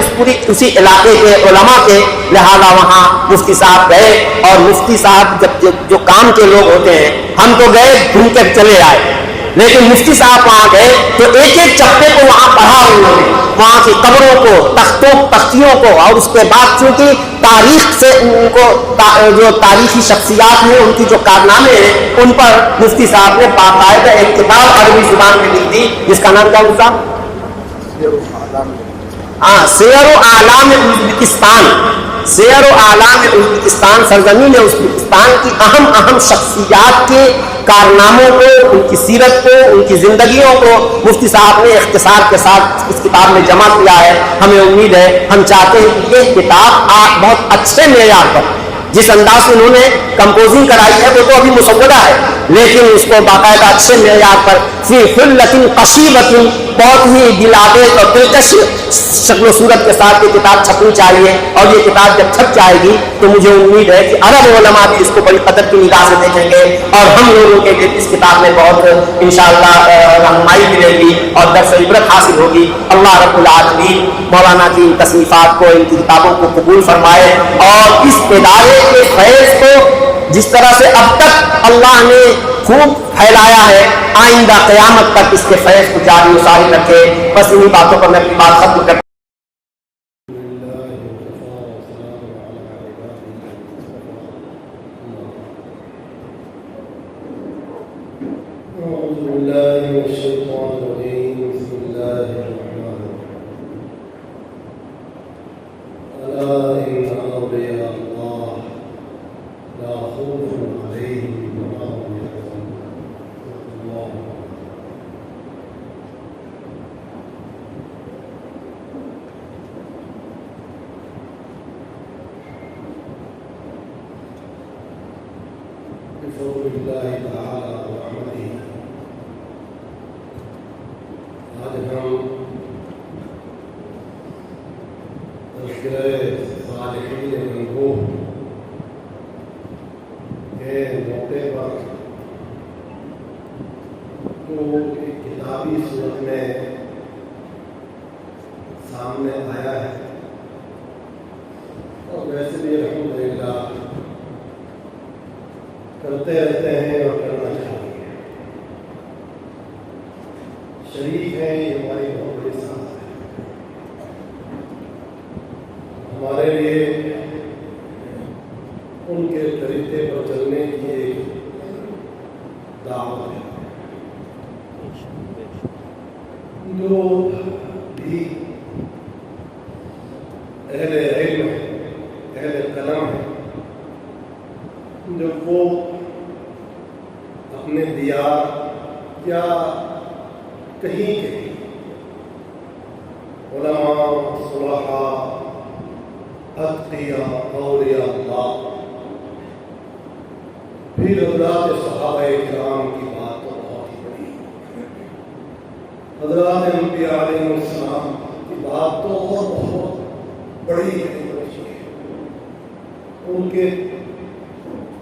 اسی علاقے کے علماء کے، لہذا وہاں مفتی صاحب گئے۔ اور مفتی صاحب جب جو کام کے لوگ ہوتے ہیں، ہم تو گئے گھوم کے چلے آئے، لیکن مفتی صاحب وہاں گئے تو ایک ایک چپے کو وہاں پڑھا انہوں نے، وہاں کی قبروں کو، تختیوں کو، اور اس کے بعد چونکہ تاریخ سے ان کو جو تاریخی شخصیات ہیں ان کی جو کارنامے ہیں ان پر مفتی صاحب نے باقاعدہ ایک کتاب عربی زبان میں لکھ دی جس کا نام کیا ہوتا؟ سیر و اعلام ازبکستان، سیر و اعلام ازبکستان، سرزمین ازبکستان کی اہم شخصیات کے کارناموں کو، ان کی سیرت کو، ان کی زندگیوں کو مفتی صاحب نے اختصار کے ساتھ اس کتاب میں جمع کیا ہے۔ ہمیں امید ہے، ہم چاہتے ہیں کہ یہ کتاب بہت اچھے معیار پر، جس انداز سے انہوں نے کمپوزنگ کرائی ہے وہ تو ابھی مسودہ ہے، لیکن اس کو باقاعدہ اچھے معیار پر فی حلۃ قصیبۃ، بہت ہی دلآویز اور دلکش شکل و صورت کے ساتھ یہ کتاب چھپنی چاہیے۔ اور یہ کتاب جب چھپ جائے گی تو مجھے امید ہے کہ عرب علماء بھی اس کو بڑی قدر کی نگاہ سے دیکھیں گے، اور ہم لوگوں کے لیے اس کتاب میں بہت انشاءاللہ رہنمائی ملے گی اور درس و عبرت حاصل ہوگی۔ اللہ رب العالمین مولانا کی تصنیفات کو، ان کی کتابوں کو قبول فرمائے، اور اس ادارے کے فیض کو جس طرح سے اب تک اللہ نے خوب پھیلایا ہے، آئندہ قیامت تک اس کے فیض کو جاری و ساری رکھے۔ بس انہی باتوں پر میں اپنی بات ختم کرتا ہوں۔ أعوذ بالله من الشيطان الرجيم. بسم الله الرحمن الرحيم. ألا إن أولياء الله لا خوف عليهم ولا هم يحزنون. الله بفضل الله تعالى ورحمته آج ہم تذکرہ صالحین منظور کے موقع پر جو ایک کتابی صورت میں سامنے آیا ہے، اور ویسے بھی الحمدللہ کرتے رہتے ہیں اور کرنا چاہیے، شریک ہے، یہ ہماری بہت بڑی سعادت ہے۔ ہمارے لیے ان کے طریقے پر چلنے کی ایک دعوت ہے۔ جو بھی اہل علم ہے، اہل قلم ہے، جب وہ اپنے دیار یا کہیں کے علماء، صلحاء، اتقیاء، اولیاء اللہ، پھر حضرات صحابہ کرام کی بات تو بہت ہی بڑی ہے، حضرات انبیاء علیہ السلام کی بات تو اور بہت بڑی ہے۔ ان کے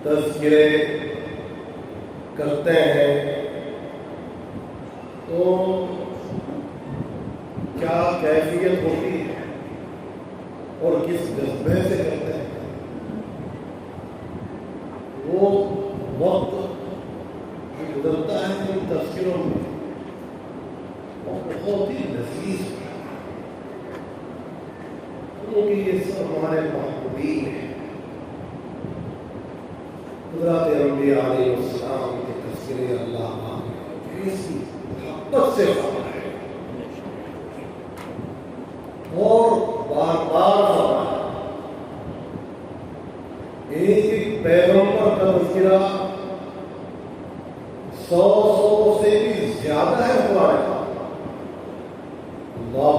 تذکرے کرتے ہیں تو کیا کیفیت ہوتی ہے اور کس جذبے سے کرتے ہیں، وہ وقت جو گزرتا ہے ان تذکروں میں وہ بہت ہی لذیذ ہے، کیونکہ یہ سب ہمارے محبوبین ہیں۔ حضرات انبیاء علیہ السلام کے تذکرے اللہ کیسی محبت سے فرمائے، اور بار ایک پیغمبر کا تذکرہ 100 سے بھی زیادہ ہے قرآن کا. اللہ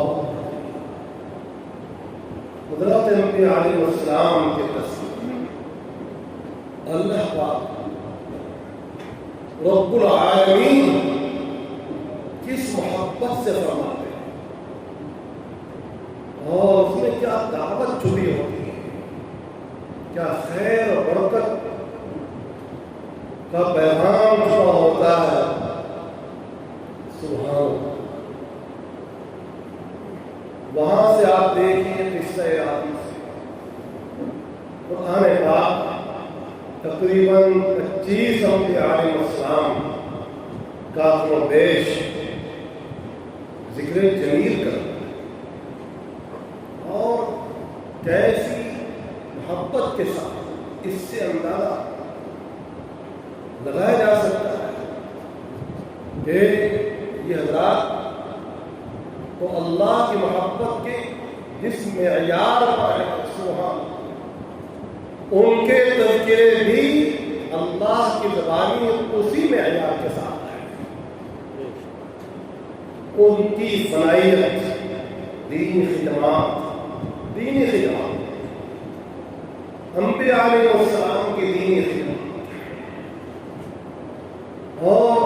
حضرت انبیاء علیہ السلام کے تذکرے اللہ پاک رب العالمین کس محبت سے فرماتے ہیں اور اس میں کیا دعوت چھپی ہوتی ہے, کیا خیر اور برکت کا پیغام چھپا ہوتا ہے. سبحان اللہ. وہاں سے آپ دیکھیے قصہ عادی سے قرآن پاک تقریباً 25 انبیاء علیہ السلام کا و بیش ذکر جمیل کرتا ہے اور کیسی محبت کے ساتھ اس سے اندازہ لگایا جا سکتا ہے کہ یہ حضرات تو اللہ کی محبت کے جس معیار پر ہے سبحان ان کے تذکرے بھی اللہ کی زبانی اسی معیار کے ساتھ ہے. ان کی صلاحیت دینی خدمات انبیاء علیہ السلام کی دینی خدمات اور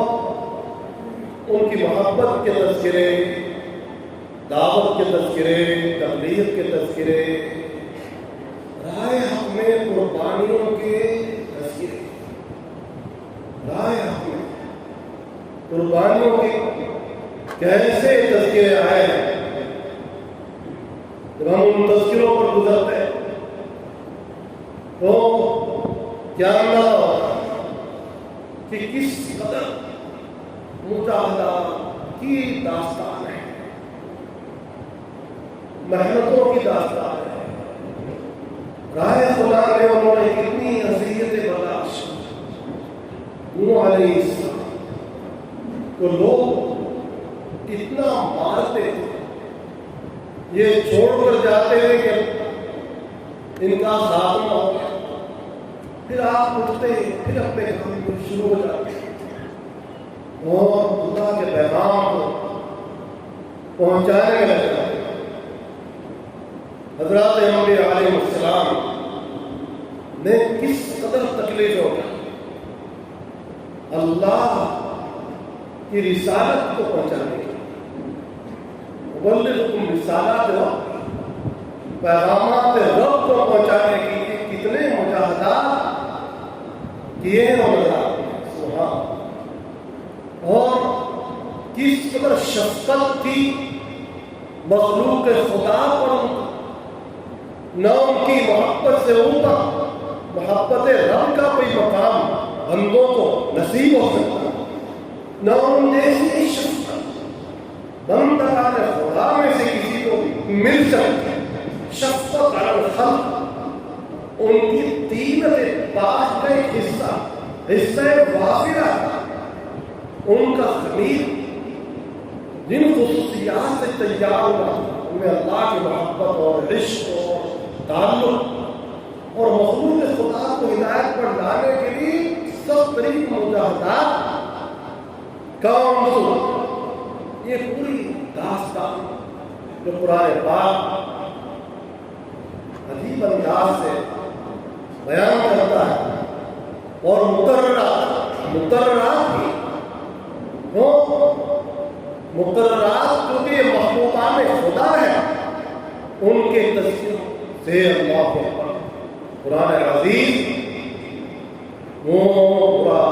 ان کی محبت کے تذکرے, دعوت کے تذکرے, تبلیغ کے تذکرے, رائے حق میں قربانیوں کے تذکرے, رائے حق میں قربانیوں کے کیسے تذکرے آئے ہیں. جب ہم ان تذکروں پر گزرتے ہیں تو کیا اندازہ ہوتا ہے کہ کس قدر مجاہدہ کی داستان ہے, محنتوں کی داستان ہے. راہ خدا میں انہوں نے کتنی اذیتیں برداشت. نوح علیہ السلام کو لوگ اتنا مارتے تھے, یہ چھوڑ کر جاتے ہیں کہ ان کا خاتمہ ہو گیا, پھر آپ اٹھتے ہیں, پھر اپنے کام کو شروع ہو جاتے ہیں اور خدا کے پیغام کو پہنچانے میں لگ جاتے ہیں. حضرات انبیاء علیہ السلام نے کس قدر تکلیف ہوگا اللہ کی رسالت کو پہنچانے کی. وَبَلِّغْكُمْ رِسَالَاتِ رَبِّكُمْ, پیغامات رب کو پہنچانے کے لیے کتنے مجاہدات کیے ہیں حضرات, سبحان. اور کس قدر شفقت تھی مخلوق خدا پر, نہ ان کی محبت سے اوپر محبت رب کا کوئی مقام بندوں کو نصیب ہو سکتا, نہ ان جیسی شفقت بندگان خدا میں سے کسی کو مل سکتی. شفقت علی الخلق ان کی طینت پاک کا ایک حصہ وافرہ, ان کا خمیر جن خصوصیات سے تیار ہوا ان میں اللہ کی محبت اور عشق اور تعلق اور مخلوق خدا کو ہدایت پر لانے کے لیے سب ترین مجاہدات کا عنصر. یہ پوری داستان جو قرآن پاک عجیب انداز سے بیان کرتا ہے اور مقررات بھی مقررات جو کہ محبوبان خدا ہے ان کے تذکر سے اللہ کو قرآن عزیز وہ پورا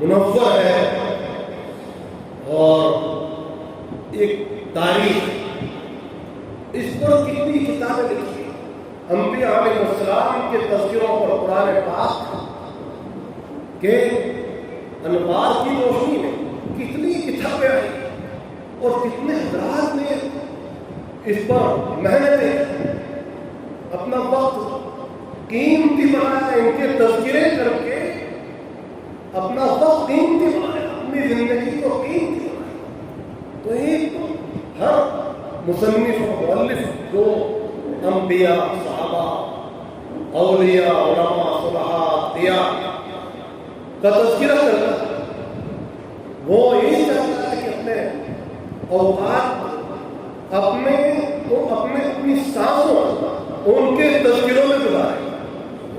منور ہے اور ایک تاریخ. اس پر کتنی کتابیں لکھی ہیں. انبیاء علیہ السلام کے تذکروں پر قرآن پاک کے انوار کی روشنی میں کتنی کتابیں آئی اور کتنے حضرات نے اس پر محنتیں اپنا وقت قیمتی بنایا, ان کے تذکرے کر کے اپنا وقت قیمتی بنایا, اپنی زندگی کو قیمتی بنایا. تو ایک ہر مصنف و مؤلف جو انبیاء, صحابہ, اولیاء, علماء, کا تذکرہ کرنا، وہ یہی چاہتا ہے کہ اپنے اوقات اپنی سانسوں ان کے تذکروں میں گزارے۔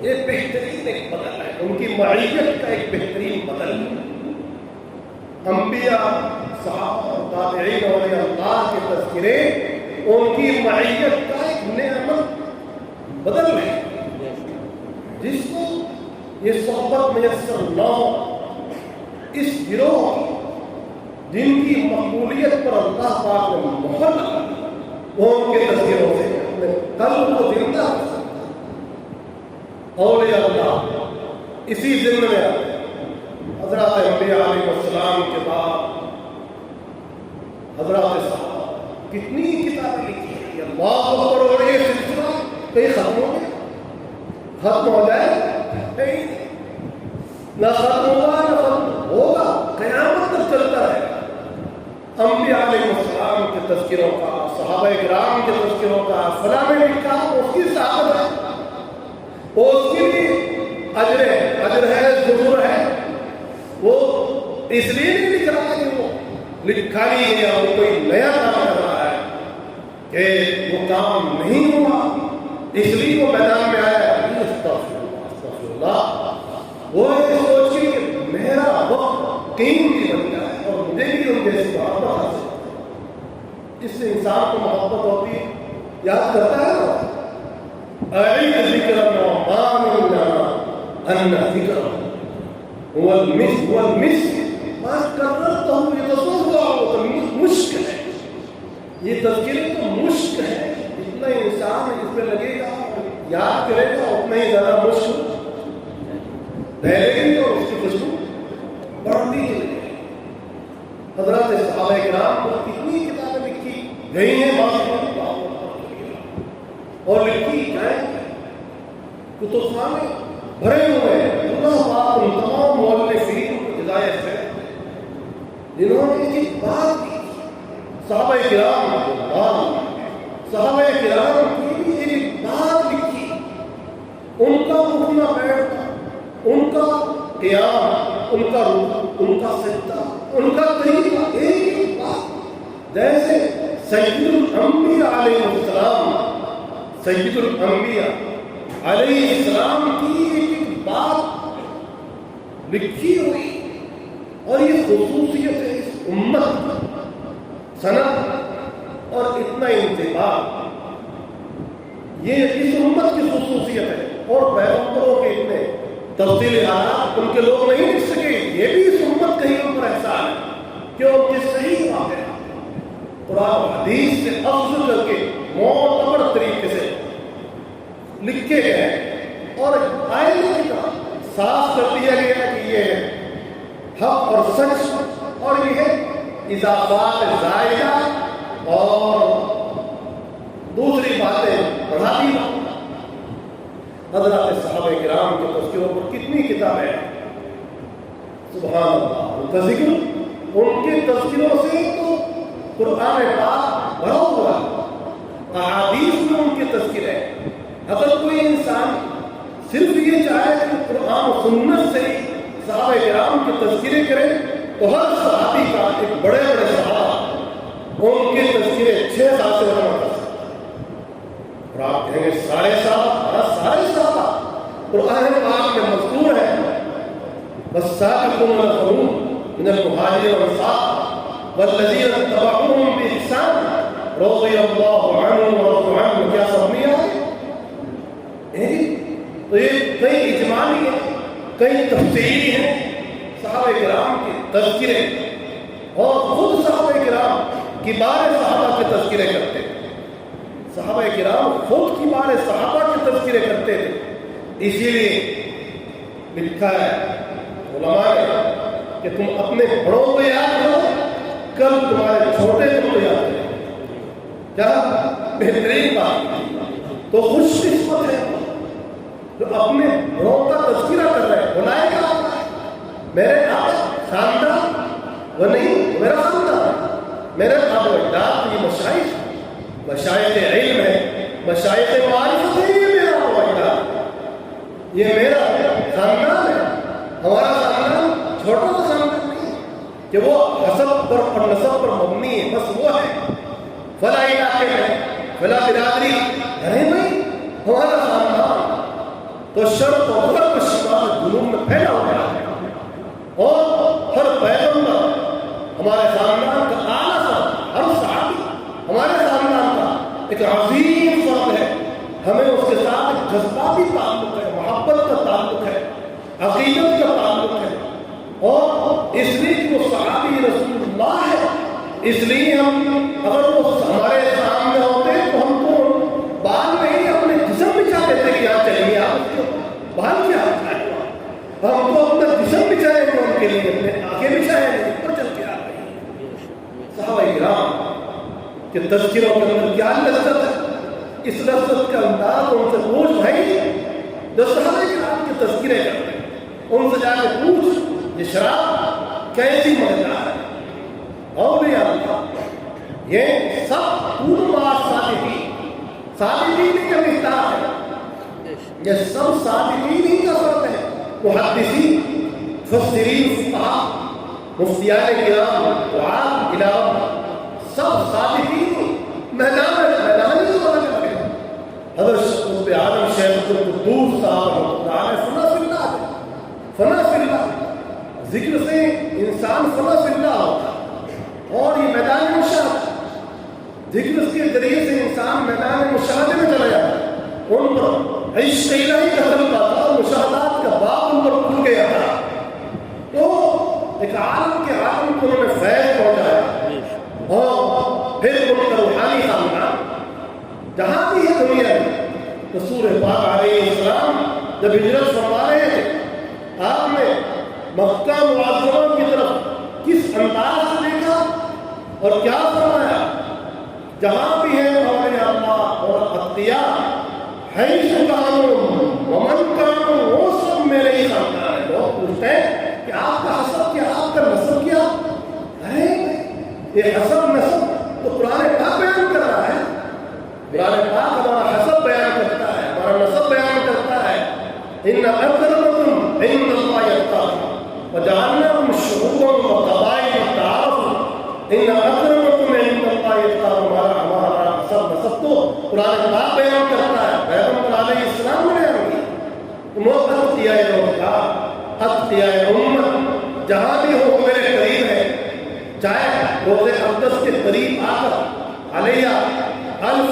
یہ بہترین ایک بدل ہے، ان کی معیت کا ایک بہترین بدل ہے۔ انبیاء، صحابہ اور تابعین اور اللہ کے تذکرے ان کی معیت کا ایک نعمت بدل ہے، جس کو یہ صحبت میسر نہ ہو، اس گروہ جن کی مقبولیت پر اللہ پاک نے مہر لگائی، وہ ان کے تذکروں سے اپنے قلب کو زندہ کر سکتا ہے۔ اولیاء اللہ اسی ضمن میں آتے ہیں۔ حضرات انبیاء علیہ السلام کے بعد حضرات صحابہ کتنی کتابیں لکھی ہیں، یہ اللہ اکبر، اور یہ سلسلہ کہیں ختم ہو گیا، ختم ہو جائے نہیں، نہ ختم ہوگا نہ ختم ہوگا، قیامت تک چلتا رہے گا۔ انبیاء علیہ السلام کے تذکروں کا، صحابہ کرام کے تذکروں کا فلاں نے لکھا، اس کی صحابت ہے، اس کی بھی اجر ہے، ضرور ہے۔ وہ اس لیے نہیں لکھ رہا کہ وہ لکھا نہیں گیا، وہ کوئی نیا کام کر رہا ہے کہ وہ کام نہیں ہوا، اس لیے وہ میدان میں آیا۔ استغفر اللہ، وہ یہ سوچ کے کہ میرا وقت قیمتی بن گیا ہے اور مجھے بھی ان جیسی محبت حاصل ہے۔ اس سے انسان کو محبت ہوتی ہے، یاد کرتا ہے نا، اعید ذکر الرحمن ان ذکر هو المسك ما کررته يتصور، مشک ہے یہ تذکرے تو مشک ہے، جتنا انسان اس پہ لگے گا یاد کرے گا اتنا ہی زیادہ مشک پھیلے گی اور اس کی خوشبو بڑھتی چلے گی۔ حضرات صحابہ کرام کو کتنی کتابیں لکھی گئی ہیں، اور لکھی جائیں، کتب خانے بھرے ہوئے ہیں۔ اللہ پاک ان تمام مؤلفین کو ہدایت ہے جنہوں نے ایک بات کی، صحابہ کرام کی بھی ایک بات لکھی، ان کا اٹھنا بیٹھنا، ان کا قیام، ان کا رکوع، ان کا سجدہ، ان کا طریقہ، ایک بات۔ جیسے سید الانبیاء علیہ السلام کی ایک بات لکھی ہوئی، اور یہ خصوصیت ہے اس امت، سند اور اتنا انتباہ، یہ اس امت کی خصوصیت ہے۔ اور پیغمبروں کے اتنے تفصیلی حالات ان کے لوگ نہیں لکھ سکے، یہ بھی اس امت کا ہی ان پر احسان ہے کہ ان کے صحیح واقعہ قرآن حدیث سے افضل کر کے معتبر طریقے سے لکھے گئے اور آئینے کی طرح صاف کر دیا گیا کہ یہ ہے حق اور سچ، اور یہ ہے اضافات زائدہ اور دوسری باتیں بڑھا دی۔ حضرات صحابہ کرام کے تذکروں پر کتنی کتابیں ہیں، سبحان اللہ، ان کا ذکر، ان کے تذکروں سے تو قرآن پاک بھرا ہوا، احادیث میں ان کے تذکرے ہیں۔ اگر کوئی انسان صرف یہ چاہے کہ قرآن و سنت سے ہی صحابہ کرام کے تذکرے کرے، تو ہر صحابی کا، ایک بڑے بڑے صحابہ، ان کے تذکرے 6 سال سے جمع کر سکتے ہیں۔ اور آپ کہیں گے سارے صحابہ قرآن پاک میں مذکور ہے، والسابقون الاولون من المہاجرین والانصار والذین اتبعوهم بإحسان رضی اللہ عنہم ورضوا عنہ، کیا سب نہیں آئے؟ تو یہ کئی اجمالی ہیں، کئی تفصیلی ہیں صحابہ کرام کے تذکرے، اور خود صحابہ کرام کبار صحابہ کے تذکرے کرتے ہیں۔ صحابہ کرام خود کبار صحابہ کے تذکرے کرتے تھے، اسی لیے لکھا ہے علماء نے کہ تم اپنے بڑوں کو یاد کرو، کل تمہارے چھوٹے کو یاد کرو۔ کیا بہترین بات، تو خوش قسمت ہے جو اپنے بڑوں کا تذکرہ کر رہے ہیں۔ بلائے گا میرے خاندان، وہ نہیں میرا خاندان، میرے آب و اجداد، یہ مشائخ علم ہے، مشائخ معرفت ہے، یہ میرا آب و اجداد، یہ میرا خاندان ہے، ہمارا خاندان کہ وہ حسب پر اور نسب پر مبنی ہے، بس وہ ہے فلاں علاقے میں فلاں برادری، ارے بھائی ہمارا خاندان تو شرق و غرب شمال جنوب میں پھیلا ہوا ہے، اور ہر پیغمبر ہمارے خاندان کا اعلیٰ سر، ہر صحابی ہمارے خاندان کا ایک عظیم فرد ہے، ہمیں اس کے ساتھ ایک جذباتی تعلق ہے، محبت کا تعلق ہے، عقیدت کا تعلق ہے، اور اس لیے کہ وہ صحابی رسول اللہ ہے، اس لیے ہم اگر وہ ہمارے سامنے ہوتے تو ہم کو بال نہیں اپنے جسم بچھا دیتے کہ آپ چلیے، آپ بال کیا ہم تو اپنا جسم بچھائیں گے ان کے لیے، اپنے آنکھیں بچھائیں گے، اوپر چل کے آ رہے ہیں صحابہ کرام کہ تذکروں کے اندر کیا لذت ہے، اس لذت کا انداز ان سے پوچھ بھائی جو صحابہ کرام کے تذکرے کرتے ہیں، ان سے جا کے پوچھ یہ شراب کیسی مزیدار ہے، اولیاء اللہ یہ سب پورا صادقین کا مقدار ہے، یہ سب صادقین ہی کا فرق ہے، محدثین، مفسرین، فقہاء، مفتیان کرام، دعاء الہ، سب صادقین میدان ہی بنا لگے۔ حضرت قطب عالم شیخ القدوس صاحب فنا فی اللہ، ذکر سے انسان فنا فی اللہ ہوتا ہے، اور یہ میدان مشاہدہ، ذکر کے ذریعے سے انسان میدان مشاہدے میں چلا جاتا ہے، ان پر عشق الہی کا طلبہ تھا، اور مشاہدات کا باب ان پر کھل گیا تھا، تو ایک عالم کے عالم کو انہوں نے فیض پہنچایا، اور پھر ان کا روحانی خاندان جہاں بھی ہے دنیا میں، رسول پاک علیہ السلام جب ہجرت فرما رہے تھے، آپ نے مکہ معظمہ کی طرف کس انداز سے دیکھا اور کیا فرمایا، جہاں بھی ہے ہمارے اللہ اور اختیار ہے ومن کانوا، وہ سب میرے ہی خاندان ہے۔ لوگ پوچھتے ہیں کہ آپ کا حسب کیا، آپ کا نسب کیا؟ ارے یہ حسب نسب تو قرآن پاک بیان کر رہا ہے، قرآن پاک ہمارا حسب بیان کرتا ہے، ہمارا نسب بیان کرتا ہے، ان اکرمکم عند اللہ اتقاکم وجعلناکم شعوبا وقبائل لتعارفوا، ان اکرمکم عند اللہ اتقاکم، ہمارا حسب نسب تو قرآن پاک بیان کرتا ہے، پیغمبر علیہ السلام نے بیان کیا۔ اتقیاء روزگار، اتقیاء امت، جہاں بھی ہو میرے قریب ہے، چاہے روزے اقدس کے قریب آ کر علیہ الف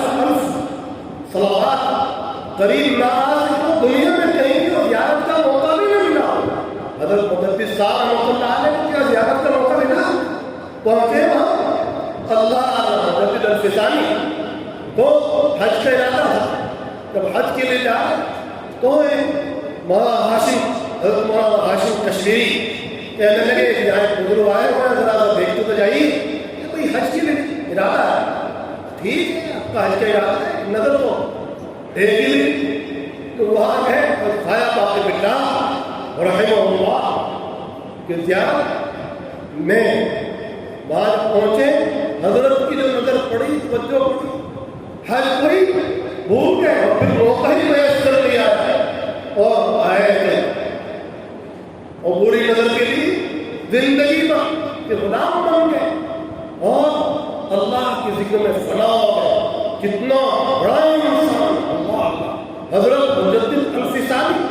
صلوات قریب نہ آ سکو، دنیا میں کہیں بھی زیارت کا موقع بھی نہ ملا۔ حضرت محدث صاحب رحمۃ اللہ علیہ کو کیا زیارت کا موقع ملا؟ پہنچے وہاں اللہ حضرت الفسانی تو حج کا ارادہ تھا، جب حج کے لیے جائے تو مولانا ہاشم، حضرت مولانا ہاشم کشمیری کہنے لگے کہ جائے بزرگ آئے ہوئے ذرا سا دیکھتے تو جائیے کہ کوئی حج کے لیے ارادہ ہے، ٹھیک ہے آپ کا حج کا ارادہ ہے، نظر تو دیکھ لی، تو وہاں گئے اور کھایا باقی بٹا رحمہ اللہ کہ زیارت میں بعد پہنچے، حضرت کی جو نظر پڑی، توجہ پڑی، حج کوئی بھول گئے اور پھر موقع ہی میسر لیا اور آئے تھے، اور بری نظر کے لیے زندگی پر کہ غلام بن گئے اور اللہ کے ذکر میں فنا ہو گئے۔ کتنا بڑا انسان اللہ، حضرت مجدد الفسانی،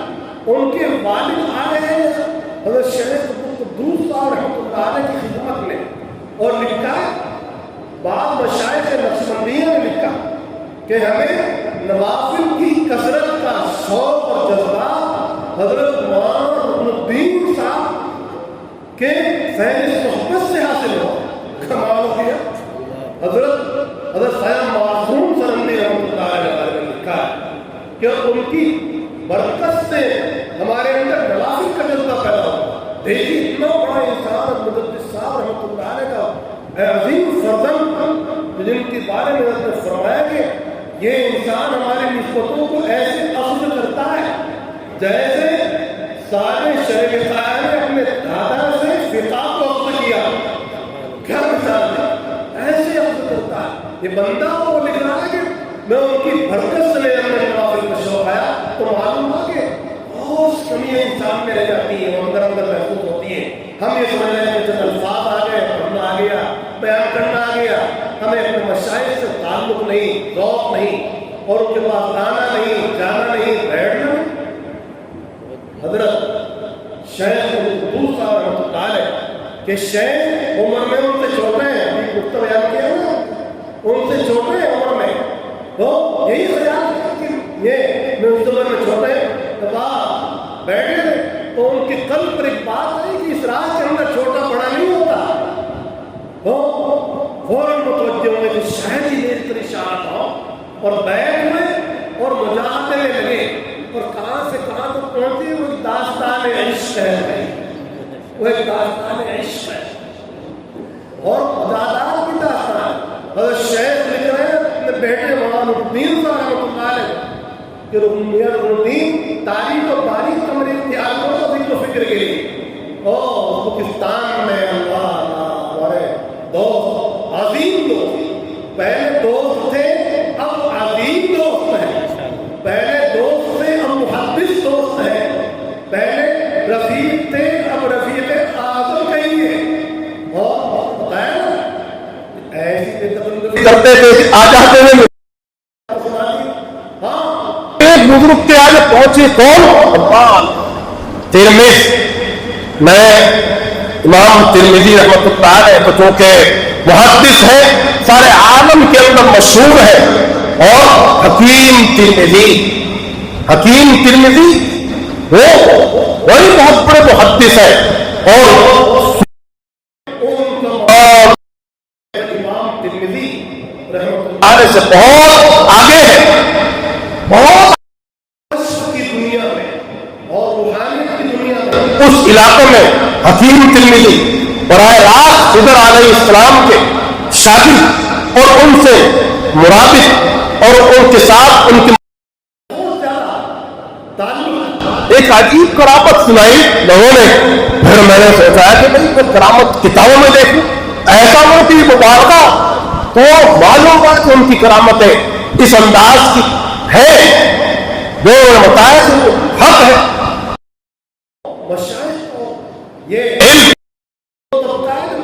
ان کے والد آ رہے ہیں حضرت شیخ القدوس صاحب رحمۃ اللہ علیہ کی خدمت میں، اور لکھا بعض مشائخ نقشبندیہ نے لکھا کہ ہمیں نوافل کی کثرت کا شوق اور جذبہ حضرت مولانا رکن الدین صاحب کے فیض صحبت سے حاصل ہو۔ کمال ہو گیا۔ حضرت خیام معصوم سرندی رحمۃ اللہ علیہ نے لکھا ہے کہ ان کی برکت سے ہمارے اندر نوافل کا جذبہ پیدا ہوا۔ دیکھیے اتنا بڑا انسان مجدد صاحب رحمۃ اللہ علیہ کا عظیم فرزند جن کے بارے میں حضرت فرمایا کہ یہ انسان ہماری نسبتوں کو ایسے اخذ کرتا ہے جیسے سارے شرع خیر نے اپنے دادا سے فقہ کو اخذ کیا۔ کیا مثال ہے، ایسے اخذ کرتا ہے۔ یہ بندہ وہ لکھ رہا ہے کہ میں ان کی برکت سے میرے اندر نوافل کا شوق آیا، تو معلوم ہوا کہ بہت کمیاں انسان میں رہ جاتی ہیں، وہ اندر محسوس ہوتی ہیں۔ ہم یہ سمجھ رہے ہیں کہ چند الفاظ آ بیان کرنا آ گیا. ہمیں اپنے مشائخ سے تعلق نہیں, ذوق نہیں, اور ان کے پاس آنا نہیں, جانا نہیں, بیٹھنا نہیں. حضرت شیخ قطب صاحب رحمۃ اللہ علیہ کہ شیخ عمر میں ان سے چھوٹے ہیں, ابھی گفتگو بیان کیا نا, ان سے چھوٹے ہیں عمر میں, تو یہی خیال ہے کہ یہ میں اس عمر میں چھوٹے تو وہاں بیٹھے تھے, تو ان کے قلب پر ایک بات ہے کہ اس راہ کے اندر چھوٹا بڑا نہیں ہوتا. وہ فوراً متوجہ ہوئے کہ شاید ہی میری پریشان ہو, اور بیٹھ ہوئے اور مجاہدے میں لگے, اور کہاں سے کہاں تک پہنچے. وہ ایک داستان عشق ہے, وہ ایک داستان عشق ہے اور مجاہدات کی داستان. حضرت شیخ لکھ رہے ہیں اپنے بیٹے مولانا نورالدین صاحب رحمۃ اللہ علیہ کہ نورالدین تاریخ و باریک کمرے اختیار کرو تو فکر کے لیے. اور پاکستان میں اللہ ہمارے دوست, عظیم دوست, پہلے دوست تھے اب عظیم دوست ہیں, پہلے دوست تھے اب محدث دوست ہیں, پہلے رفیق تھے اب رفیق اعظم کہیں گے. اور ایسی کرتے تھے آ جاتے ہیں. ایک بزرگ کے آگے پہنچے کون؟ ترمذی. میں امام ترمذی رحمۃ اللہ علیہ تو چونکہ محدث ہے, سارے عالم کے اندر مشہور ہے, اور حکیم ترمذی وہ وہی بہت بڑے محدث ہے, اور امام ترمذی رحمۃ اللہ آنے سے بہت آگے ہے, بہت کی دنیا میں اور روحانیت کی دنیا میں. اس علاقے میں حکیم ترمذی براہ راست خضر علیہ السلام کے شاگرد اور ان سے مرابط اور ان کے ساتھ ان کی بہت زیادہ تعلق. ایک عجیب کرامت سنائی لوگوں نے. پھر میں نے سوچا کہ بھائی میں کرامت کتابوں میں دیکھوں, ایسا ہو کہ مبارکہ تو معلوم ہوا کہ ان کی کرامتیں اس انداز کی ہے جو بتایا کہ وہ حق ہے. مشائخ کو یہ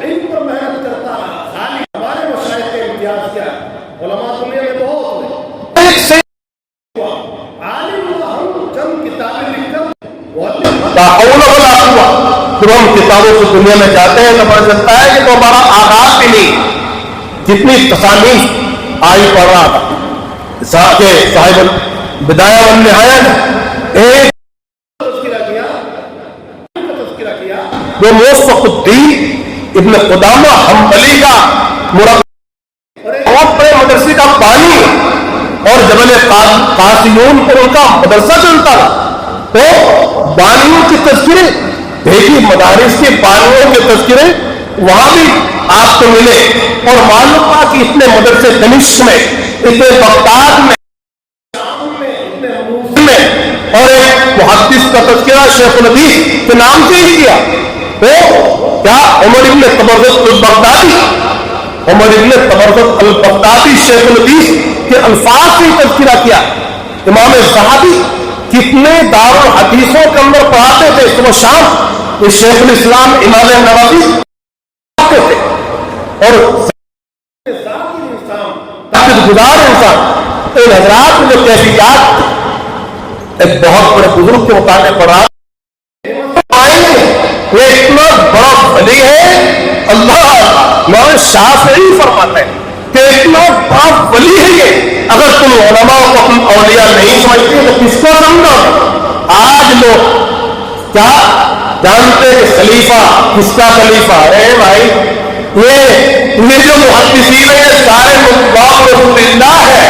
علم پر محنت کرتا رہا. خالی ہمارے مشائخ کے امتیاز کیا ہے, علماء دنیا میں بہت ہوئے, ایک سے عالم ہوا, ہم چند کتابیں لکھ کر لا حول ولا قوة. جب ہم کتابوں سے دنیا میں جاتے ہیں تو پتہ چلتا ہے کہ تو ہمارا آغاز بھی نہیں. کتنی تصانیف آئی پڑھ رہا تھا صاحب بدایہ والنہایہ نے ایک تذکرہ کیا جو موفق الدین ابن قدامہ حنبلی کا بہت بڑے مدرسے کا بانی اور جبل قاسیون پر ان کا مدرسہ چلتا تھا. تو بانیوں کے تذکرے دیکھیے, مدارس کے بانیوں کے تذکرے وہاں بھی آپ کو ملے, اور معلوم ہوا کہ اتنے مدرسے دمشق میں, اتنے بغداد میں, اور ایک محدث کا تذکرہ شیخ الحدیث کے نام سے ہی کیا. تو کیا عمر ابن طبرزت البغدادی, شیخ الحدیث کے الفاظ سے ہی تذکرہ کیا. امام ذہبی کتنے دار الحدیثوں کے اندر پڑھاتے تھے صبح شام, یہ شیخ الاسلام امام نووی پڑھاتے تھے. اور گزار انسان ان حضرات میں جو کیفیات ایک بہت بڑے بزرگ کے مطابق پڑھا, وہ اتنا بڑا ولی ہے. اللہ مولانا شافعی فرماتے ہیں کہ اتنا بڑا ولی ہے یہ, اگر تم علماء کو اپنے اولیاء نہیں سمجھتے تو کس کو سمجھو. آج لوگ کیا جانتے کہ خلیفہ کس کا خلیفہ ہے بھائی, یہ جو محدثین ہیں یہ سارے متباع رسول اللہ ہے,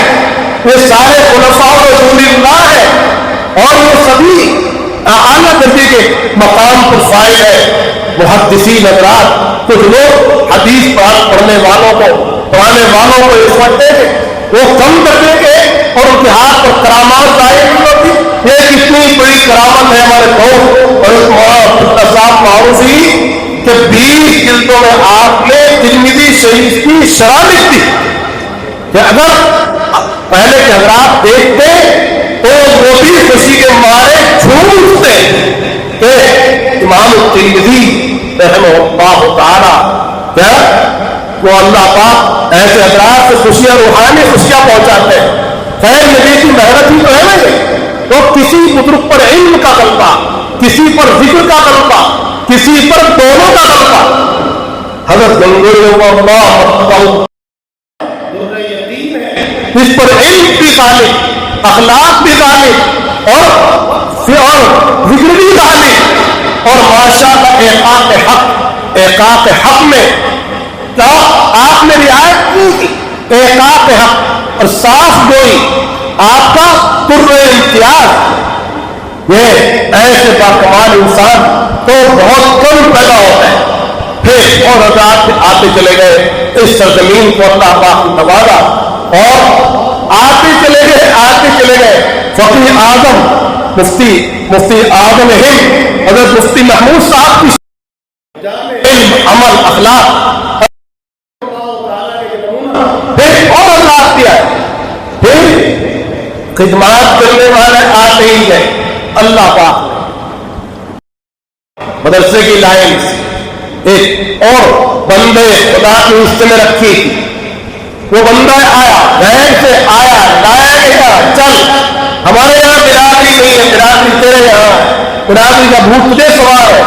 یہ سارے خلفاء رسول اللہ ہے, اور یہ سبھی اعلیٰ درجے کے مقام پر فائل ہے. محدثین حضرات کچھ لوگ حدیث پڑھنے والوں کو, پڑھانے والوں کو یہ سمجھتے تھے وہ کم درجے کے اور ان کے ہاتھ پر کرامات ظاہر نہیں ہوتی. یہ کتنی بڑی کرامت ہے ہمارے دوست اور صاحب معروفی کہ 20 جلدوں میں آپ نے ترمذی شریف کی شرح لکھ دی کہ اگر پہلے کے حضرات دیکھتے تو وہ بھی خوشی کے مارے جھوم اٹھتے کہ امام ترمذی رحمہ اللہ تعالی کیا وہ اللہ پاک ایسے حضرات سے خوشیاں روحانی خوشیاں پہنچاتے ہیں. خیر نبی کی محنت ہی تو ہے نا یہ. تو کسی بزرگ پر علم کا غلبہ, کسی پر ذکر کا غلبہ, کسی پر دونوں کا غلبہ. حضرت گنگوئی اس پر علم بھی غالب, اخلاق بھی غالب اور ذکر بھی غالب, اور ماشاءاللہ احقاق حق میں کیا آپ نے رعایت کی. احقاق حق اور صاف گوئی آپ کا قرب امتیاز. یہ ایسے باکمال انسان تو بہت کم پیدا ہوتا ہے. پھر اور حضرات آتے چلے گئے اس سرزمین کو اللہ پاک نے نوازا, اور آتے چلے گئے فقیہ اعظم مفتی اعظم ہند حضرت مفتی محمود صاحب کی علم عمل اخلاق پھر اور اللہ دیا. پھر خدمات کرنے والے آتے ہی گئے. اللہ پاک مدرسے کی لائن ایک اور بندے خدا کی اس میں رکھی تھی. وہ بندہ آیا, غیر سے آیا, لایا گیا, چل ہمارے یہاں برادری نہیں ہے, برادری تیرے یہاں ہے, برادری کا بھوت تجھے سوار ہے.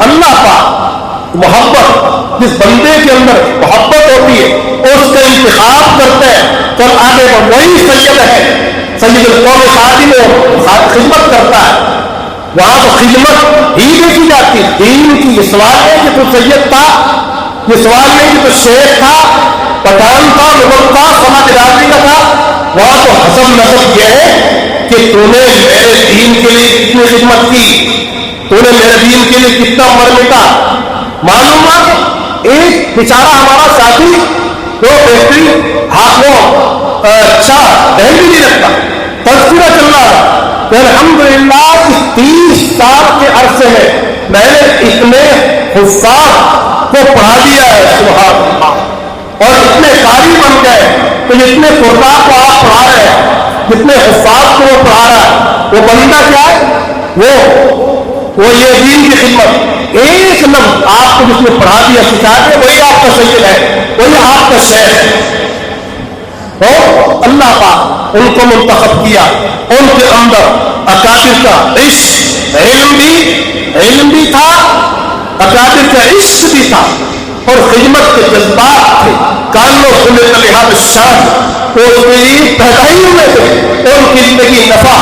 اللہ پاک محبت جس بندے کے اندر محبت ہوتی ہے اس کا انتخاب کرتے ہیں, چل آگے بڑھ. وہی سید ہے, سید القوم خادم میں خدمت کرتا ہے. وہاں تو خدمت ہی دیکھی جاتی. دین کی یہ سوال ہے کہ تو سید تھا, یہ سوال نہیں کہ تو شیخ تھا, پٹھان تھا, مغل تھا, فلاں برادری کا تھا. وہاں تو حسب نسب یہ ہے کہ تو نے میرے دین کے لیے کتنی خدمت کی, تو نے میرے دین کے لیے کتنا مر مٹا. معلوم ہے ایک بیچارہ ہمارا ساتھی وہ بہترین ہاتھوں اچھا دہل بھی نہیں رکھتا, تذکرہ چل رہا تھا. الحمدللہ اس 30 سال کے عرصے میں میں نے اتنے حفاظ کو پڑھا دیا ہے سبحان اللہ, اور اتنے قاری بن گئے تو جتنے قرآن کو آپ پڑھا رہے ہیں, جتنے حفاظ کو وہ پڑھا رہا ہے, وہ بندہ کیا ہے, وہ یہ دین کی خدمت ایک لفظ آپ کو جس نے پڑھا دیا سکھا دیا وہی آپ کا سید ہے, وہی آپ کا شیخ ہے. اور اللہ پاک ان کو منتخب کیا, ان کے اندر اکابر کا عشق علم بھی تھا, اکابر کا عشق بھی تھا, اور خدمت کے جذبات تھے. کانوں کھلے لحاظ شان تو اس میں پیدائیوں میں تھے. ان کی زندگی نفع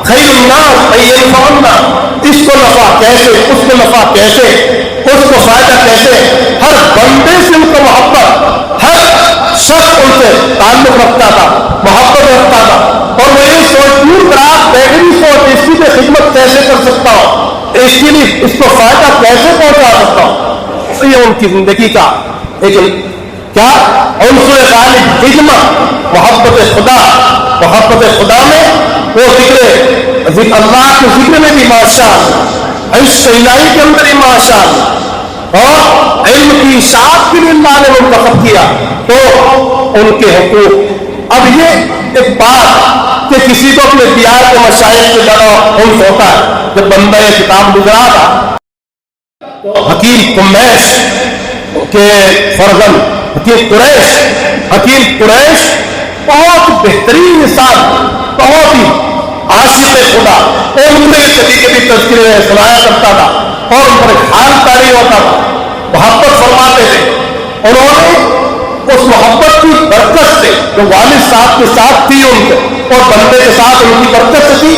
خیر الناس ایفعلنا, اس کو نفع کیسے, اس کو نفع کیسے, اس کو فائدہ کیسے. ہر بندے سے ان کو محبت, ہر شخص ان سے تعلق رکھتا تھا, محبت رکھتا تھا. اور وہ یہ سوچ دور دراز بیٹری سوچ اس کی میں خدمت کیسے کر سکتا ہوں, اس کے لیے اس کو فائدہ کیسے پہنچا سکتا ہوں. یہ ان کی زندگی کا ایک کیا عنصر غالب خدمت, محبت خدا میں وہ ذکر اللہ کے ذکر میں بھی ماشاءاللہ, عشق الہی کے اندر ہی ماشاءاللہ, اور علم کی اشاعت کے لیے اللہ نے منتخب کیا. تو ان کے حقوق. اب یہ ایک بات کہ کسی کو اپنے دیار کے مشاہد سے زیادہ انس ہوتا ہے. جب بندہ یہ کتاب گزرا تھا حکیم قمیش کے فرزند حکیم قریش بہت بہترین انسان, بہت ہی عاشق خدا, اور ان میں کبھی کبھی تذکرے سنایا کرتا تھا اور ان پر حال تاری ہوتا تھا, محبت فرماتے تھے. انہوں نے اس محبت کی برکت سے جو والد صاحب کے ساتھ تھی ان کے اور بندے کے ساتھ ان کی برکت سے تھی,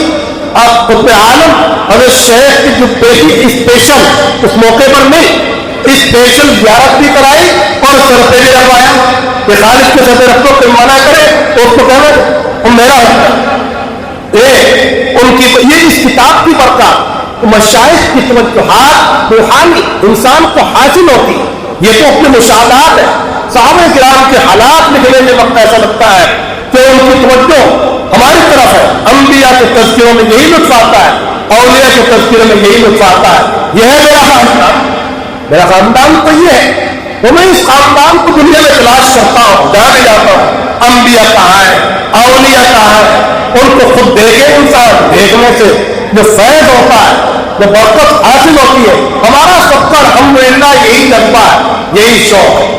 آپ خود عالم حضرت شیخ کی جو بیٹی اسپیشل اس موقع پر نہیں, اسپیشل زیارت بھی کرائی اور سر پہ بھی رکھوایا کہ خالد کے سر پہ رکھو, کوئی منع کرے تو اس کو کہنا وہ میرا ہے. ان کی یہ اس کتاب کی برکات مشائخ کی توجہات روحانی انسان کو حاصل ہوتی. یہ تو اپنے مشاہدات ہے. صحابہ کرام کے حالات لکھنے میں وقت ایسا لگتا ہے کہ ان کی توجہ ہماری طرف ہے. انبیاء کے تذکروں میں یہی لطف آتا ہے, اولیاء کے تذکروں میں یہی لطف آتا ہے. یہ ہے میرا خاندان تو یہ ہے, تو میں اس خاندان کو دنیا میں تلاش کرتا ہوں, جہاں بھی جاتا ہوں. انبیاء کہاں ہے, اولیاء کہاں ہے, ان کو خود دیکھے انسان, دیکھنے سے جو فیض ہوتا ہے, جو برکت حاصل ہوتی ہے. ہمارا سب کا الحمدللہ یہی جذبہ ہے, یہی شوق ہے.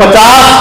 50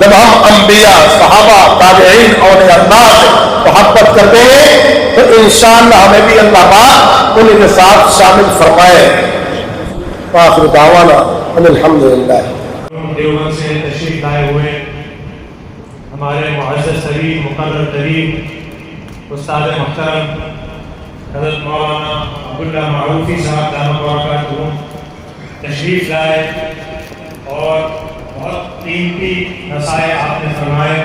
جب ہم انبیاء صحابہ تابعین اور اللہ سے محبت کرتے ہیں تو انشاءاللہ ہمیں بھی اللہ پاک ان کے ساتھ شامل فرمائے. آخر دعوانا ان الحمدللہ. دیوبند سے تشریف لائے ہوئے ہمارے معزز ترین مقرر ترین استاد محترم حضرت مولانا عبداللہ معروفی صاحب دامت برکاتہم تشریف لائے اور بہت قیمتی نصائح آپ نے فرمائے.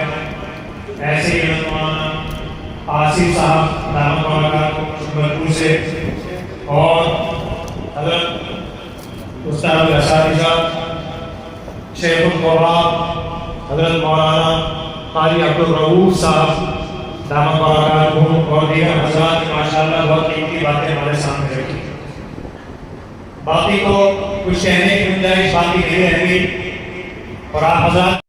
ایسے ہی مولانا آصف صاحب دامت برکاتہم شکرپور سے اور حضرت استاد الاساتذہ شیخ القرآن حضرت مولانا قاری عبدالرؤوف صاحب دامت برکاتہم اور دیگر حضرات ماشاءاللہ بہت قیمتی باتیں ہمارے سامنے رکھی. باقی تو کچھ کہنے کی گنجائش باقی نہیں رہ گئی اور آپ حضرات